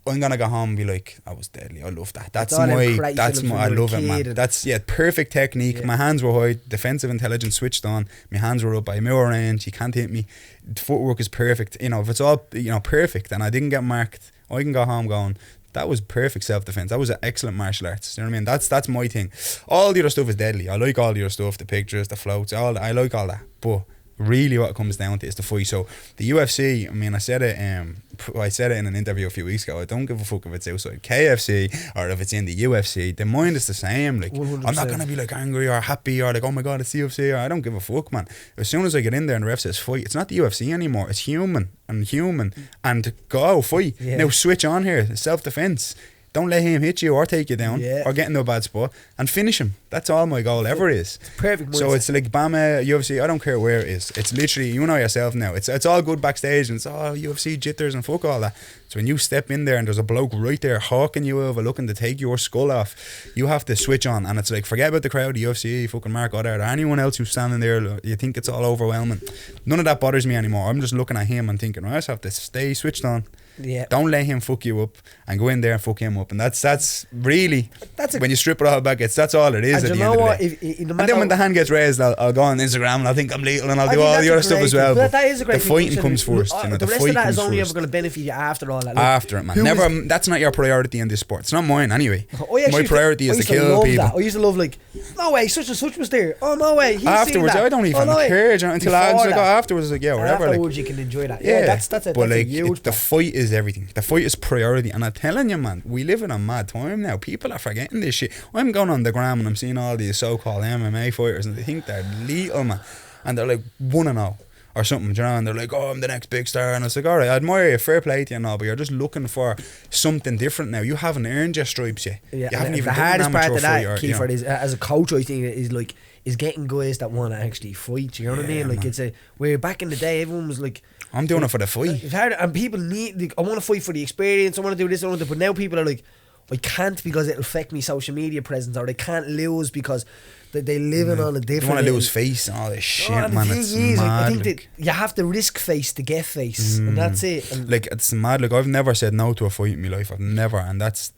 I'm gonna go home and be like, that was deadly. I love that. That's my I love it, man. That's perfect technique. Yeah. My hands were high, defensive intelligence switched on, my hands were up by mirror range, you can't hit me. Footwork is perfect. You know, if it's all perfect and I didn't get marked, I can go home going, that was perfect self-defense. That was an excellent martial arts. You know what I mean? That's my thing. All the other stuff is deadly. I like all the other stuff, the pictures, the floats, all that. I like all that. But really what it comes down to is the fight. So the UFC, I mean, I said it in an interview a few weeks ago, I don't give a fuck if it's outside KFC or if it's in the UFC. The mind is the same. Like 100%. I'm not gonna be like angry or happy or like, oh my god, it's the UFC, or I don't give a fuck, man. As soon as I get in there and the ref says fight, it's not the UFC anymore. It's human and go fight. Yeah. Now switch on here. Self-defense. Don't let him hit you or take you down or get into a bad spot, and finish him. That's all my goal ever is. It's perfect. So it's like Bama, UFC, I don't care where it is. It's literally, you know yourself now. It's all good backstage and it's all UFC jitters and fuck all that. So when you step in there and there's a bloke right there hawking you over, looking to take your skull off, you have to switch on. And it's like, forget about the crowd, the UFC, fucking Mark Goddard, or anyone else who's standing there, you think it's all overwhelming. None of that bothers me anymore. I'm just looking at him and thinking, I just have to stay switched on. Yeah. Don't let him fuck you up, and go in there and fuck him up. And that's really when you strip it all back, that's all it is at the end of the day. And then when the hand gets raised, I'll go on Instagram and I'll think I'm lethal and I'll do all the other stuff as well. But that is a great thing. The fighting comes first. The rest of that is only ever going to benefit you after all that. After it, man. Never. That's not your priority in this sport. It's not mine anyway. My priority is to kill people. I used to love like, no way, such and such was there. Oh no way. Afterwards, I don't even care until afterwards. Like, yeah, whatever. Afterwards, you can enjoy that. Yeah, that's it. But like, the fight is everything. The fight is priority, and I'm telling you, man, we live in a mad time now. People are forgetting this shit. I'm going on the gram and I'm seeing all these so-called MMA fighters and they think they're lethal, man, and they're like 1-0 or something, you know, and they're like, oh, I'm the next big star, and it's like, alright, I admire you, fair play to you and all, but you're just looking for something different now. You haven't earned your stripes yet. You haven't even. The hardest part of that, Kiefer, is as a coach, I think, is getting guys that want to actually fight. You know what I mean? Like, man. Where back in the day, everyone was like, I'm doing it for the fight. It's hard, and people need, like, I want to fight for the experience, I want to do this, I want to, but now people are like, I can't because it'll affect me social media presence, or they can't lose because they living on a different. They want to lose face and all this shit, man. It's mad. I think that you have to risk face to get face, and that's it. And like, it's mad. Like, I've never said no to a fight in my life. I've never, and that's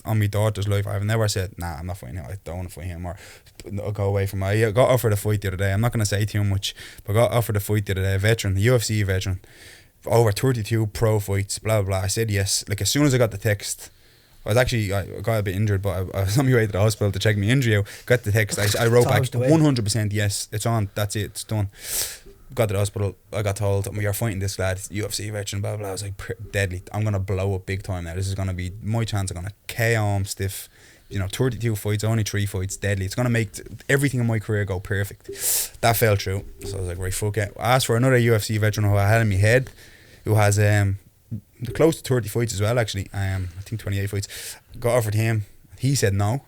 on my daughter's life. I've never said, nah, I'm not fighting him. I don't want to fight him, or I'll go away from him. I got offered a fight the other day. I'm not going to say too much, but I got offered a fight the other day. A veteran, a UFC veteran, over 32 pro fights, blah blah. I said yes. Like, as soon as I got the text, I got a bit injured, but I was on my way to the hospital to check my injury out. Got the text, I wrote back 100% yes, it's on, that's it, it's done. Got to the hospital, I got told, you're fighting this lad, UFC veteran, blah blah. I was like, deadly, I'm going to blow up big time now. This is going to be my chance. I'm going to KO him stiff. 32 fights, only 3 fights, deadly. It's going to make everything in my career go perfect. That fell through, so I was like, right, fuck it. I asked for another UFC veteran who I had in my head, who has close to 30 fights as well, actually. I think 28 fights. Got offered him. He said no.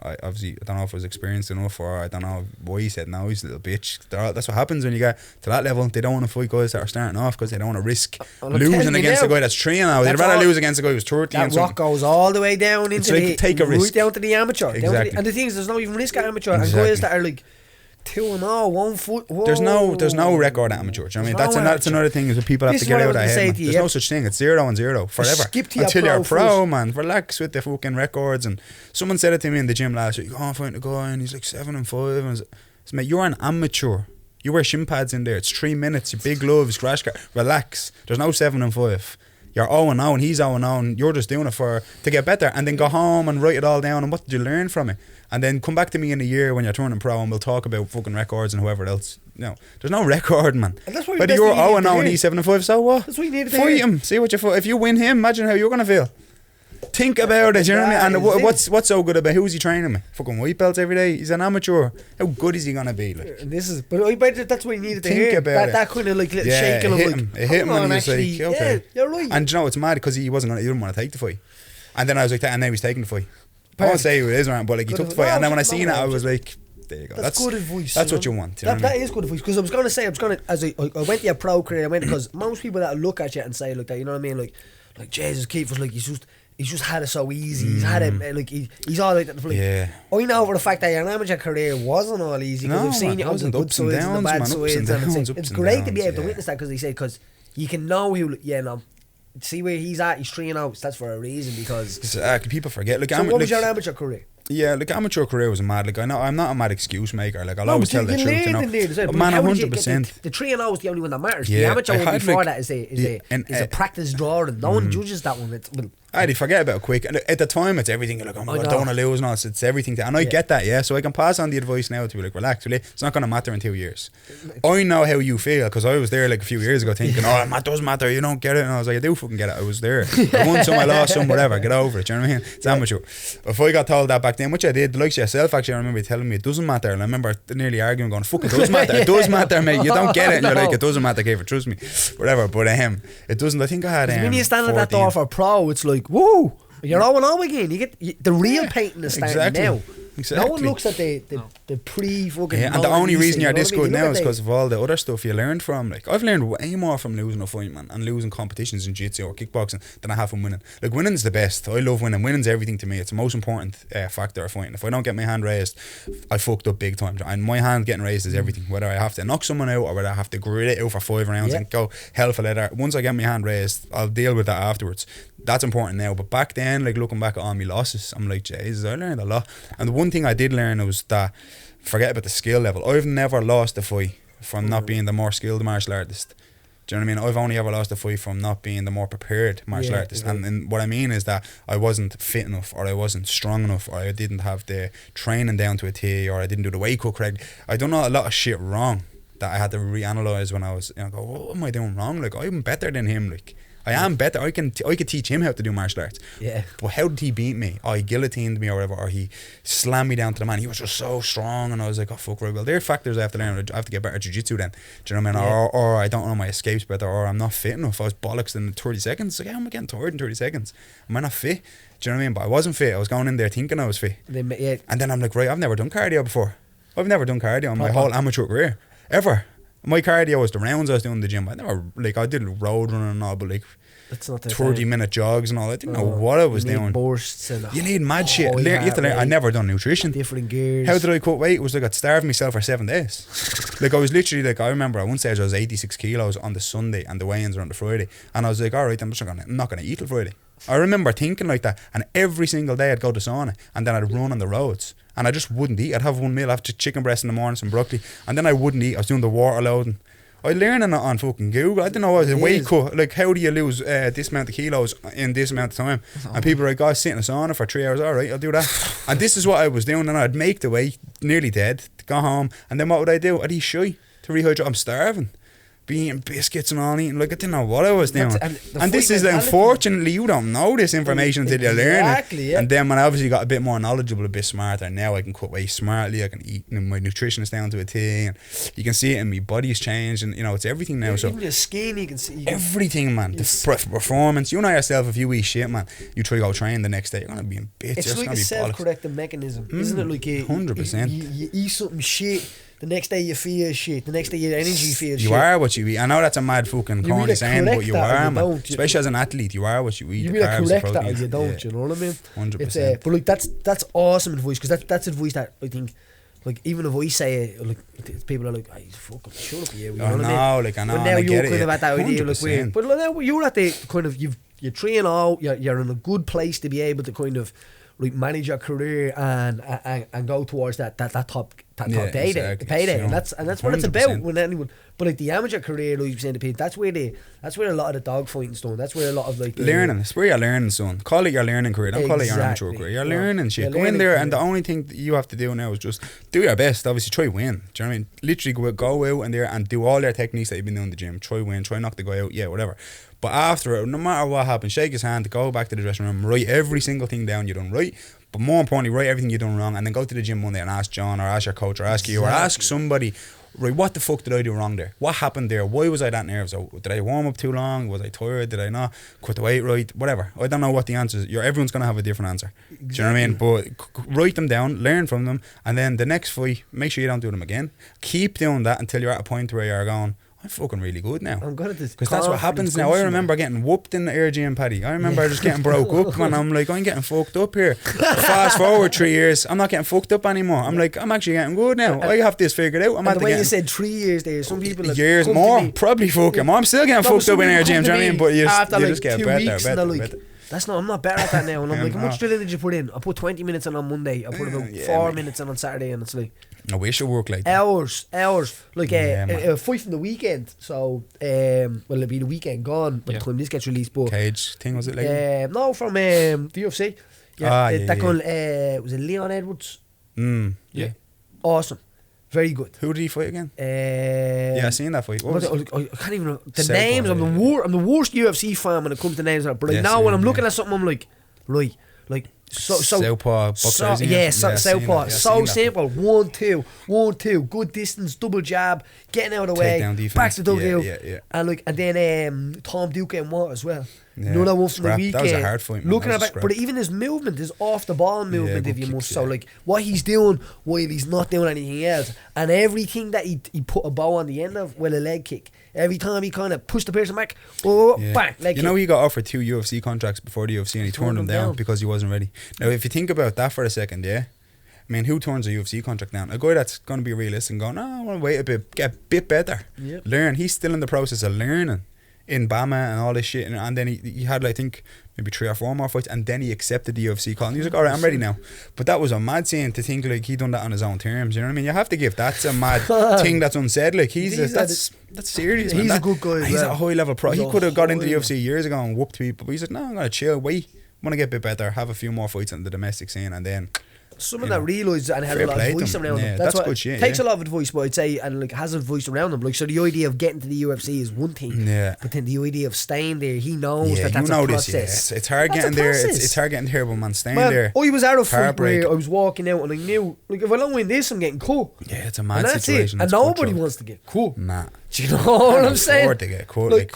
I don't know if I was experienced enough, or I don't know why he said no. He's a little bitch. That's what happens when you get to that level. They don't want to fight guys that are starting off because they don't want to risk losing against a guy that's 3-0. They'd rather lose against a guy who's 30. That rock goes all the way down into take a risk. Right down to the amateur. Exactly. And the thing is, there's no even risk at amateur. And guys that are like 2-0, 1 foot. Whoa. There's no record at amateur. You know what I mean? That's another thing is that people have to get out of their head. There's no such thing. It's 0-0 forever. Until you're pro, man. Relax with the fucking records. And someone said it to me in the gym last week. Oh, I'm fighting a guy and he's like 7-5. And I was, mate, you're an amateur. You wear shin pads in there. It's 3 minutes. You big gloves, crash car. Relax. There's no 7-5. You're 0-0 and he's 0-0 and you're just doing it to get better, and then go home and write it all down and what did you learn from it, and then come back to me in a year when you're turning pro and we'll talk about fucking records and whoever else. No, there's no record, man. Whether you're 0-0 and he's 7-5, so what? That's what you need to fight him. See what you fight. If you win him, imagine how you're gonna feel. Think about it, you know what I mean? And That what's so good about who's he training with? Fucking white belts every day. He's an amateur. How good is he gonna be? Like, And this is, but I bet that's what you needed to Think hear. about it. That kind of like little yeah, shaking of it like, hit him. It hit him, and he was like, okay. yeah, you're right. And you know, it's mad because he didn't want to take the fight. And then I was like, and then he was taking the fight. I won't Perfect. say who it is, right? But like he Good took the fight, and then when I advice. seen it, I was like, there you go. That's good advice. That's what you want. You know what I That mean? is good advice, because I was gonna say, as I went to your pro career, I went, because most people that look at you and say like that, you know what I mean, like Jesus Kiefer's like he's just had it so easy. He's had it like he's all like that. Like, Yeah. I know for the fact that your amateur career wasn't all easy, because No, I've seen man, you on the wasn't good ups and sides and the downs, bad man, ups and sides, and downs, it's ups and great to be able to downs, witness that, because they said, because you can know who, see where he's at. He's 3-0. That's for a reason, because. People forget. Like, So what was your amateur career? Yeah, like amateur career was mad. Like I know I'm not a mad excuse maker. Like I'll always tell the truth. You know, but man, how did you get 100%. The 3-0 is the only one that matters. Yeah, The amateur I one had, before like, that is yeah, a practice draw, and no one judges that one. It's, well, They forget about it quick. And at the time, it's everything. You're like, oh my God, I don't want to lose. No, it's everything. And I get that, yeah. So I can pass on the advice now to be like, relax, really. It's not going to matter in 2 years. I know how you feel, because I was there like a few years ago thinking, oh, it does matter. You don't get it. And I was like, I do fucking get it. I was there. I won some, I lost some, whatever. Get over it. You know what I mean? It's amateur. If I got told that back then, which I did, like yourself, actually, I remember you telling me it doesn't matter. And I remember nearly arguing, going, fuck, it does matter. It does matter, mate. You don't get it. And you're like, it doesn't matter, Kiefer, trust me. Whatever. But it doesn't. I think I had. when you stand at that 14. door for pro, it's like, whoa. You're 0-0 again. You get the real painting is starting now. Exactly. No one looks at the pre-fucking. Yeah, and the only reason you're this good now is because because of all the other stuff you learned from. Like, I've learned way more from losing a fight, man, and losing competitions in jiu-jitsu or kickboxing than I have from winning. Like, winning's the best. I love winning. Winning's everything to me. It's the most important factor of fighting. If I don't get my hand raised, I fucked up big time. And my hand getting raised is everything. Whether I have to knock someone out or whether I have to grit it out for 5 rounds and go hell for leather. Once I get my hand raised, I'll deal with that afterwards. That's important now. But back then, like, looking back at all my losses, I'm like, Jesus, I learned a lot. And the one thing I did learn was that, forget about the skill level. I've never lost a fight from not being the more skilled martial artist. Do you know what I mean? I've only ever lost a fight from not being the more prepared martial artist. And what I mean is that I wasn't fit enough, or I wasn't strong enough, or I didn't have the training down to a T, or I didn't do the weight cut correct. I done a lot of shit wrong that I had to reanalyze when I was, go, what am I doing wrong? Like, I'm better than him. Like, I am better. I could teach him how to do martial arts. Yeah. But how did he beat me? Oh, he guillotined me or whatever, or he slammed me down to the man. He was just so strong, and I was like, oh fuck, right. Well, there are factors I have to learn. I have to get better at jiu-jitsu then. Do you know what I mean? Yeah. Or I don't know my escapes better, or I'm not fit enough. I was bollocks in 30 seconds. Like, how am I getting tired in 30 seconds? Am I not fit? Do you know what I mean? But I wasn't fit. I was going in there thinking I was fit. And then I'm like, right, I've never done cardio before. I've never done cardio in my whole amateur career. Ever. My cardio was the rounds I was doing in the gym. I never, like, I did road running and all, but like, that's not 30-minute jogs and all. I didn't know what I was doing. Bursts and you need mad shit. You have to learn. I never done nutrition. Different gears. How did I cut weight? It was like I'd starved myself for 7 days. Like, I was literally like, I remember at one stage I was 86 kilos on the Sunday and the weigh-ins were on the Friday, and I was like, alright, I'm not gonna eat till Friday. I remember thinking like that, and every single day I'd go to sauna and then I'd run on the roads and I just wouldn't eat. I'd have one meal, I'd have chicken breast in the morning, some broccoli, and then I wouldn't eat. I was doing the water loading. I learned it on fucking Google. I didn't know what was a weight cut. Like, how do you lose this amount of kilos in this amount of time? And people are like, oh, sit in a sauna for 3 hours. All right, I'll do that. And this is what I was doing. And I'd make the weight, nearly dead, go home. And then what would I do? I'd eat shy to rehydrate. I'm starving. Be eating biscuits and all, eating. Like, I didn't know what I was doing. And this is, unfortunately, you don't know this information until you learn it. Yeah. And then when I obviously got a bit more knowledgeable, a bit smarter, now I can cut weight smartly. I can eat, my nutrition is down to a T, and you can see it in my body's changed, and it's everything now. So even your skin, you can see everything, man. The performance. You know yourself, if you eat shit, man, you try to go train the next day, you're gonna be in bits. It's like a self-correcting mechanism, isn't it? Like 100%. You eat something shit. The next day you feel shit. The next day your energy feels shit. You are what you eat. I know that's a mad fucking corny saying, but you are, man. Especially as an athlete, you are what you eat. You either correct that or you don't. You know what I mean? 100%. But like that's awesome advice, because that's advice that I think, like, even if I say it, like, people are like, "Hey, fucking shut up, you." I know. But now you're kind of at that idea, like, 100%. but now you're at the kind of you're trained out. You're in a good place to be able to kind of like manage your career and go towards that top payday, exactly. and that's what it's about. When anyone, but like the amateur career, like you're saying, that's where a lot of the dog fighting's done. That's where a lot of like learning. It's where you're learning, son. Call it your learning career. Don't call it your amateur career. You're learning shit. Go in there, and the only thing that you have to do now is just do your best. Obviously, try win. Do you know what I mean? Literally go out in there and do all your techniques that you've been doing in the gym. Try win. Try knock the guy out. Yeah, whatever. But after it, no matter what happens, shake his hand, go back to the dressing room, write every single thing down you done right. But more importantly, write everything you done wrong, and then go to the gym Monday and ask John or ask your coach or ask you or ask somebody, right, what the fuck did I do wrong there? What happened there? Why was I that nervous? Did I warm up too long? Was I tired? Did I not cut the weight right? Whatever. I don't know what the answer is. Everyone's going to have a different answer. Do you know what I mean? But write them down, learn from them, and then the next fight, make sure you don't do them again. Keep doing that until you're at a point where you're going, I'm fucking really good now. I'm good at this. Because that's what happens now. I remember getting whooped in the Air GM Paddy. I remember just getting broke up and I'm like, I'm getting fucked up here. Fast forward 3 years, I'm not getting fucked up anymore. I'm like, I'm actually getting good now. I have this figured out. And the way you said 3 years there, some people years more, probably fucking more. I'm still getting fucked up in Air GM, do you know what I mean? But you just get better. I'm not better at that now. And I'm like, how much drilling did you put in? I put 20 minutes in on Monday. I put about 4 minutes in on Saturday, and it's like I wish it worked like that. Hours. Like a fight from the weekend. So, well, it'll be the weekend gone by the time this gets released. But Cage thing, was it like? no, from the UFC. That gun, was it Leon Edwards? Yeah. Awesome. Very good. Who did he fight again? I seen that fight. What was it? I can't even know the names. I'm the worst UFC fan when it comes to names. But like now when I'm looking at something, I'm like, right, like Southpaw boxer. Southpaw. So simple. 1, 2, 1, 2. Good distance, double jab, getting out of the way, back to dugout, and then Tom Duke and what as well. Another one from the weekend. That was a hard fight. Looking at it, but even his movement, his off the ball movement, if you must. So like what he's doing while he's not doing anything else, and everything that he put a bow on the end of, well, a leg kick. Every time he kind of pushed the person back, bang, leg kick. He got offered 2 UFC contracts before the UFC and he turned them down because he wasn't ready. Now, if you think about that for a second, I mean, who turns a UFC contract down? A guy that's going to be realistic and going, I want to wait a bit, get a bit better, learn. He's still in the process of learning in Bama and all this shit, and then he had, I think, maybe 3 or 4 more fights, and then he accepted the UFC call, and he was like, alright, I'm ready now. But that was a mad scene to think like he done that on his own terms, you know what I mean? You have to give that's a mad thing that's unsaid. Like that's serious, man. He's a good guy. He's a high level pro. He could have got into the UFC years ago and whooped people, but he said, no, I'm gonna chill, wait, want to get a bit better, have a few more fights in the domestic scene, and then someone that realised and had a lot of advice around them. That's good shit. Takes a lot of advice, but I'd say, and like has advice around them. Like, so the idea of getting to the UFC is one thing, but then the idea of staying there, he knows that's a process. It's hard getting there. It's hard getting there, but man, staying there. I was out of fight where I was walking out and I knew, like, if I don't win this, I'm getting cut. Yeah, it's a mad situation. And nobody wants to get cut. Nah. Do you know what I'm saying? To get cut. Like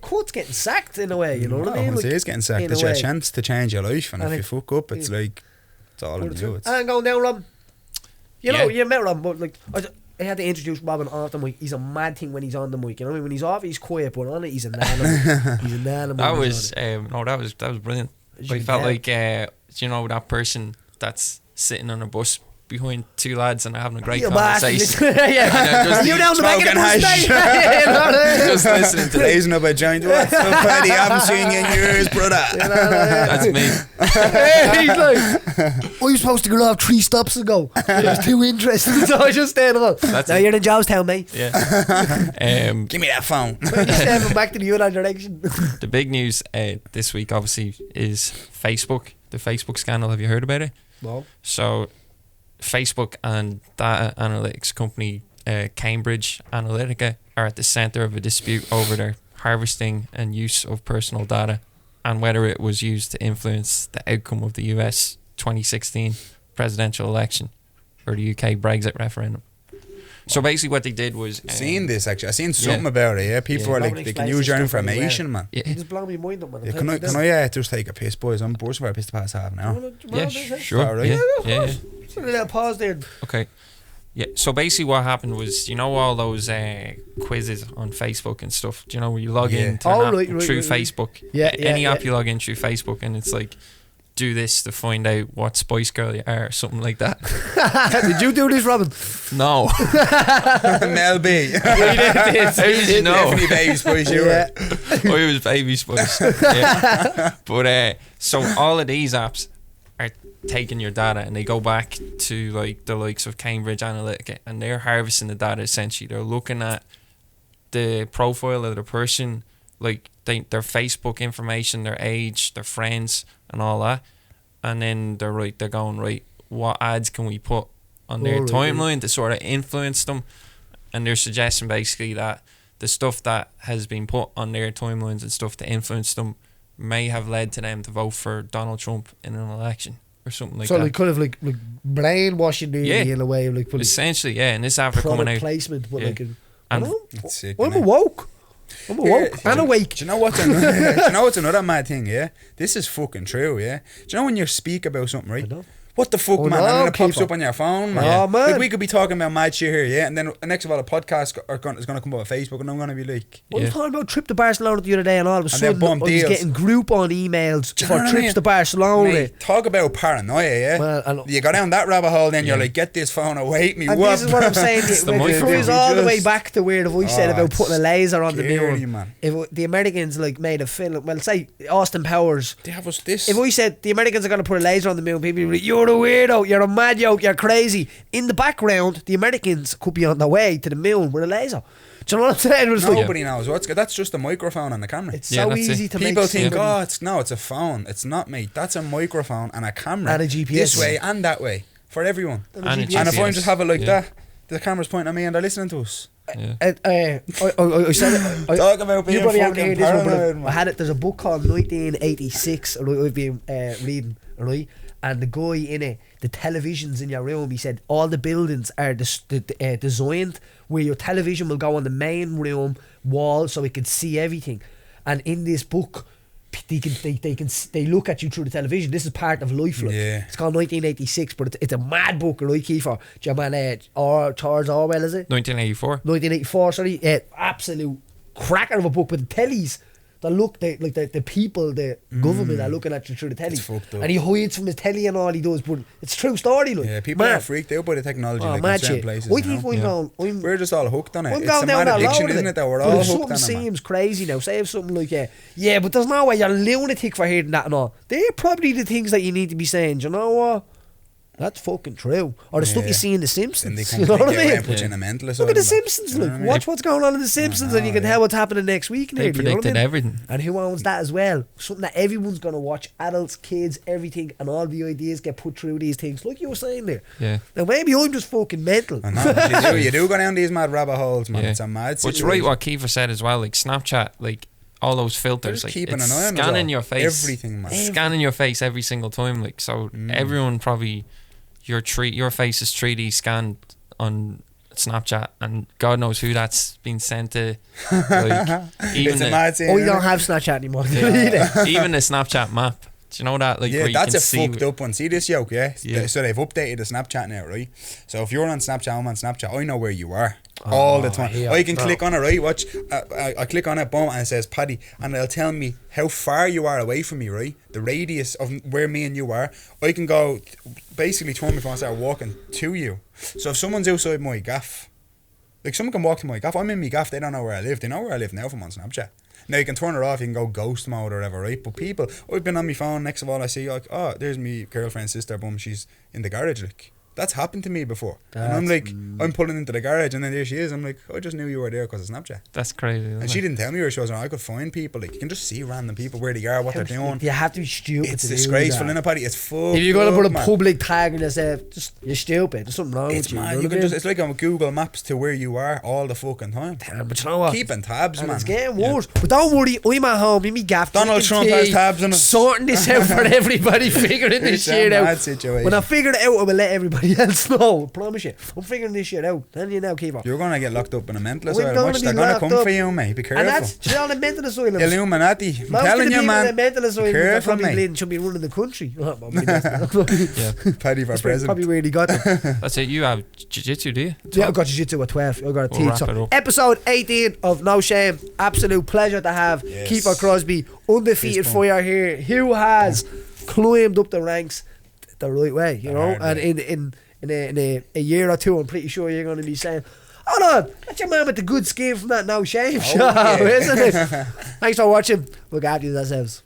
cut's getting sacked in a way. You know what I mean? It is getting sacked. It's a chance to change your life, and if you fuck up, it's like. All I do. And going down, Rob. You met Rob, but like I had to introduce Robin off the mic. He's a mad thing when he's on the mic. You know what I mean? When he's off, he's quiet, but on it, he's an animal. He's an animal. That was brilliant. I felt like that person that's sitting on a bus behind 2 lads and having a great conversation. You down the back of the bus, just listening to today's no about giant. What's up, Paddy? I haven't seen you in years, brother. That's me. He's like, I was supposed to go off 3 stops ago. I was too interested, so I just stayed on. Now you're in Jonestown, mate. Yeah. Give me that phone. Just back to the other direction. The big news this week, obviously, is Facebook. The Facebook scandal. Have you heard about it? No. So, Facebook and data analytics company Cambridge Analytica are at the centre of a dispute over their harvesting and use of personal data and whether it was used to influence the outcome of the US 2016 presidential election or the UK Brexit referendum. So basically what they did was... seen this actually. I seen something about it, People are like, they can use your information, man. You just blow me mind up, man. Can I just take a piss, boys? I'm bored for a piss to pass half an hour. Yeah, sure. Right? Yeah. A little pause there. Okay. Yeah, so basically what happened was, all those quizzes on Facebook and stuff, where you log in to an app through Facebook. Any app you log in through Facebook and it's like, do this to find out what Spice Girl you are or something like that. Did you do this, Robin? No. Mel B. How did you know? Definitely Baby Spice, you were. I was Baby Spice. Yeah. But so all of these apps are taking your data and they go back to like the likes of Cambridge Analytica and they're harvesting the data essentially. They're looking at the profile of the person, like their Facebook information, their age, their friends and all that, and then they're going what ads can we put on their timeline to sort of influence them, and they're suggesting basically that the stuff that has been put on their timelines and stuff to influence them may have led to them to vote for Donald Trump in an election or something like so that. like kind of like brainwashing really in a way of like Essentially, yeah. And this after coming product out, placement, but Yeah. like and It's sick, I'm innit? awoke. I'm awoke and awake. Do you know what's another, do you know what's another mad thing, yeah? This is fucking true, yeah? Do you know when you speak about something, right? I know. What the fuck, Oh, man? no, And then it pops Kiefer. up on your phone, man. Oh, man. Like, we could be talking about mad shit here, yeah? And then next of all, a podcast is going to come up on Facebook, and I'm going to be like... I was talking about trip to Barcelona the other day, and all of a And then sudden bump I was deals. getting Groupon emails Do you know for what I trips mean? to Barcelona. Mate, talk about paranoia, yeah? Well, I know. You go down that rabbit hole, then you're Yeah. like, get this phone away me. And What? this is what I'm saying. It's the It micro- throws all the way Just- back to where the voice said Oh, about putting a laser on the scary, moon. man. If the Americans like made a film, well, say Austin Powers. They have us this. If we said the Americans are going to put a laser on the moon, people would be like, you're a weirdo, you're a mad yoke, you're crazy. In the background, the Americans could be on their way to the moon with a laser. Do you know what I'm saying? It was like, Nobody knows what's good. That's just a microphone and a camera. it's Yeah, so that's easy it. to People make think, somebody- it's a phone. It's not, mate. That's a microphone and a camera. And a GPS. This way and that way. For everyone. And a And a GPS. And if I GPS. just have it like Yeah. that, the camera's pointing at me and they're listening to us. Yeah. I said it. Talk about You being probably haven't fucking heard this one, but paranoid, I man. had it. There's a book called 1986. I've been reading, right? And the guy in it, the televisions in your room, he said all the buildings are designed where your television will go on the main room wall so it can see everything. And in this book, they look at you through the television. This is part of life. Like. Yeah. It's called 1986, but it's a mad book, right, Kiefer? Do you man, Charles Orwell, is it? 1984. 1984, sorry, absolute cracker of a book with the tellies that look the people, the government are looking at you through the telly, fucked up. and he hides from his telly and all he does, but it's a true story, like. Yeah, people Mad. are freaked out by the technology Oh, like in mad certain shit. places. I you think know? We're just all hooked on it. I'm It's going a down mad that addiction, road, isn't it? That we're but all if hooked something on it, man. seems crazy now, say if something like yeah, but there's no way you're a lunatic for hearing that and all. They're probably the things that you need to be saying. Do you know what? That's fucking true. Or the stuff Yeah. you see in The And Simpsons. they come You know what I take you away mean? and put you in a mental Look asylum. at The man. Simpsons, You know look. what I mean? Watch what's going on in The Simpsons and you can yeah. tell what's happening next week. They nearly, you know what I predicted mean? everything. And who owns that as well? Something that everyone's going to watch. Adults, kids, everything. And all the ideas get put through these things. Like you were saying there. Yeah. Now maybe I'm just fucking mental. I know. You do go down these mad rabbit holes, man. Yeah. It's a mad But it's situation. right what Kiefer said as well, like Snapchat, like all those filters, They're just like keeping it's an eye on us scanning all. your face, Everything, man. scanning your face every single time, like so everyone probably your face is 3D scanned on Snapchat, and God knows who that's been sent to. Like even It's a the, mad thing. Oh, you isn't don't it? have Snapchat anymore. even the Snapchat map. Do you know that? Like Yeah, where you that's can a see fucked up one. See this yoke, yeah? Yeah. So they've updated the Snapchat now, right? So if you're on Snapchat, I'm on Snapchat, I know where you are all the time. yeah, I can no. click on it, right? Watch. I click on it, boom, and it says Paddy, and it'll tell me how far you are away from me, right? The radius of where me and you are. I can go, basically turn my phone and start walking to you. So if someone's outside my gaff, like someone can walk to my gaff, I'm in my gaff, they don't know where I live. They know where I live now if I'm on Snapchat. Now you can turn it off, you can go ghost mode or whatever, right? But people, I've been on my phone, next of all I see like, oh, there's me girlfriend's sister, boom, she's in the garage, like. That's happened to me before. And I'm like, I'm pulling into the garage and then there she is. I'm like, I just knew you were there because of Snapchat. that's crazy. Isn't And it? she didn't tell me where she was. And I could find people. Like, you can just see random people, where they are, what they're doing. You have to be stupid. It's to do disgraceful, that. innit, Paddy? It's fucked If you're going to put a man. public tag on yourself, just you're stupid. There's something wrong It's with you. man, You know you what I can mean? just, it's like on Google Maps to where you are all the fucking time. Damn, but you know what? Keeping tabs, And man. it's getting worse. But don't worry, I'm at home in me gaff. Donald drinking Trump has tea, tabs on it. sorting this out for everybody, figuring this It's a shit out. mad situation. When I figure it out, I will let everybody else know. I promise you. I'm figuring this shit out. Telling you now, Kiefer. You're going to get locked up in a mental We're asylum. gonna Watch, be they're going to locked come up. for you, mate. Be And careful. that's, you know, the mental asylums. Illuminati. I'm Most of telling the you, people in the man. mental asylums are Careful, probably mate. bleeding, should be running the country. Yeah. Paddy for That's president. probably where he got them. That's it. You have jiu-jitsu, do you? Yeah, I got jiu-jitsu at 12. I got a We'll teach. wrap So, it up. episode 18 of No Shame. Absolute pleasure to have Yes. Kiefer Crosbie, undefeated Fist bump. fire here, who has climbed up the ranks the right way, you The know. hard And way. in a year or two, I'm pretty sure you're going to be saying, hold on, that's your man with the good skin from that No Shame show, yeah. isn't it? Thanks for watching. Look after yourselves.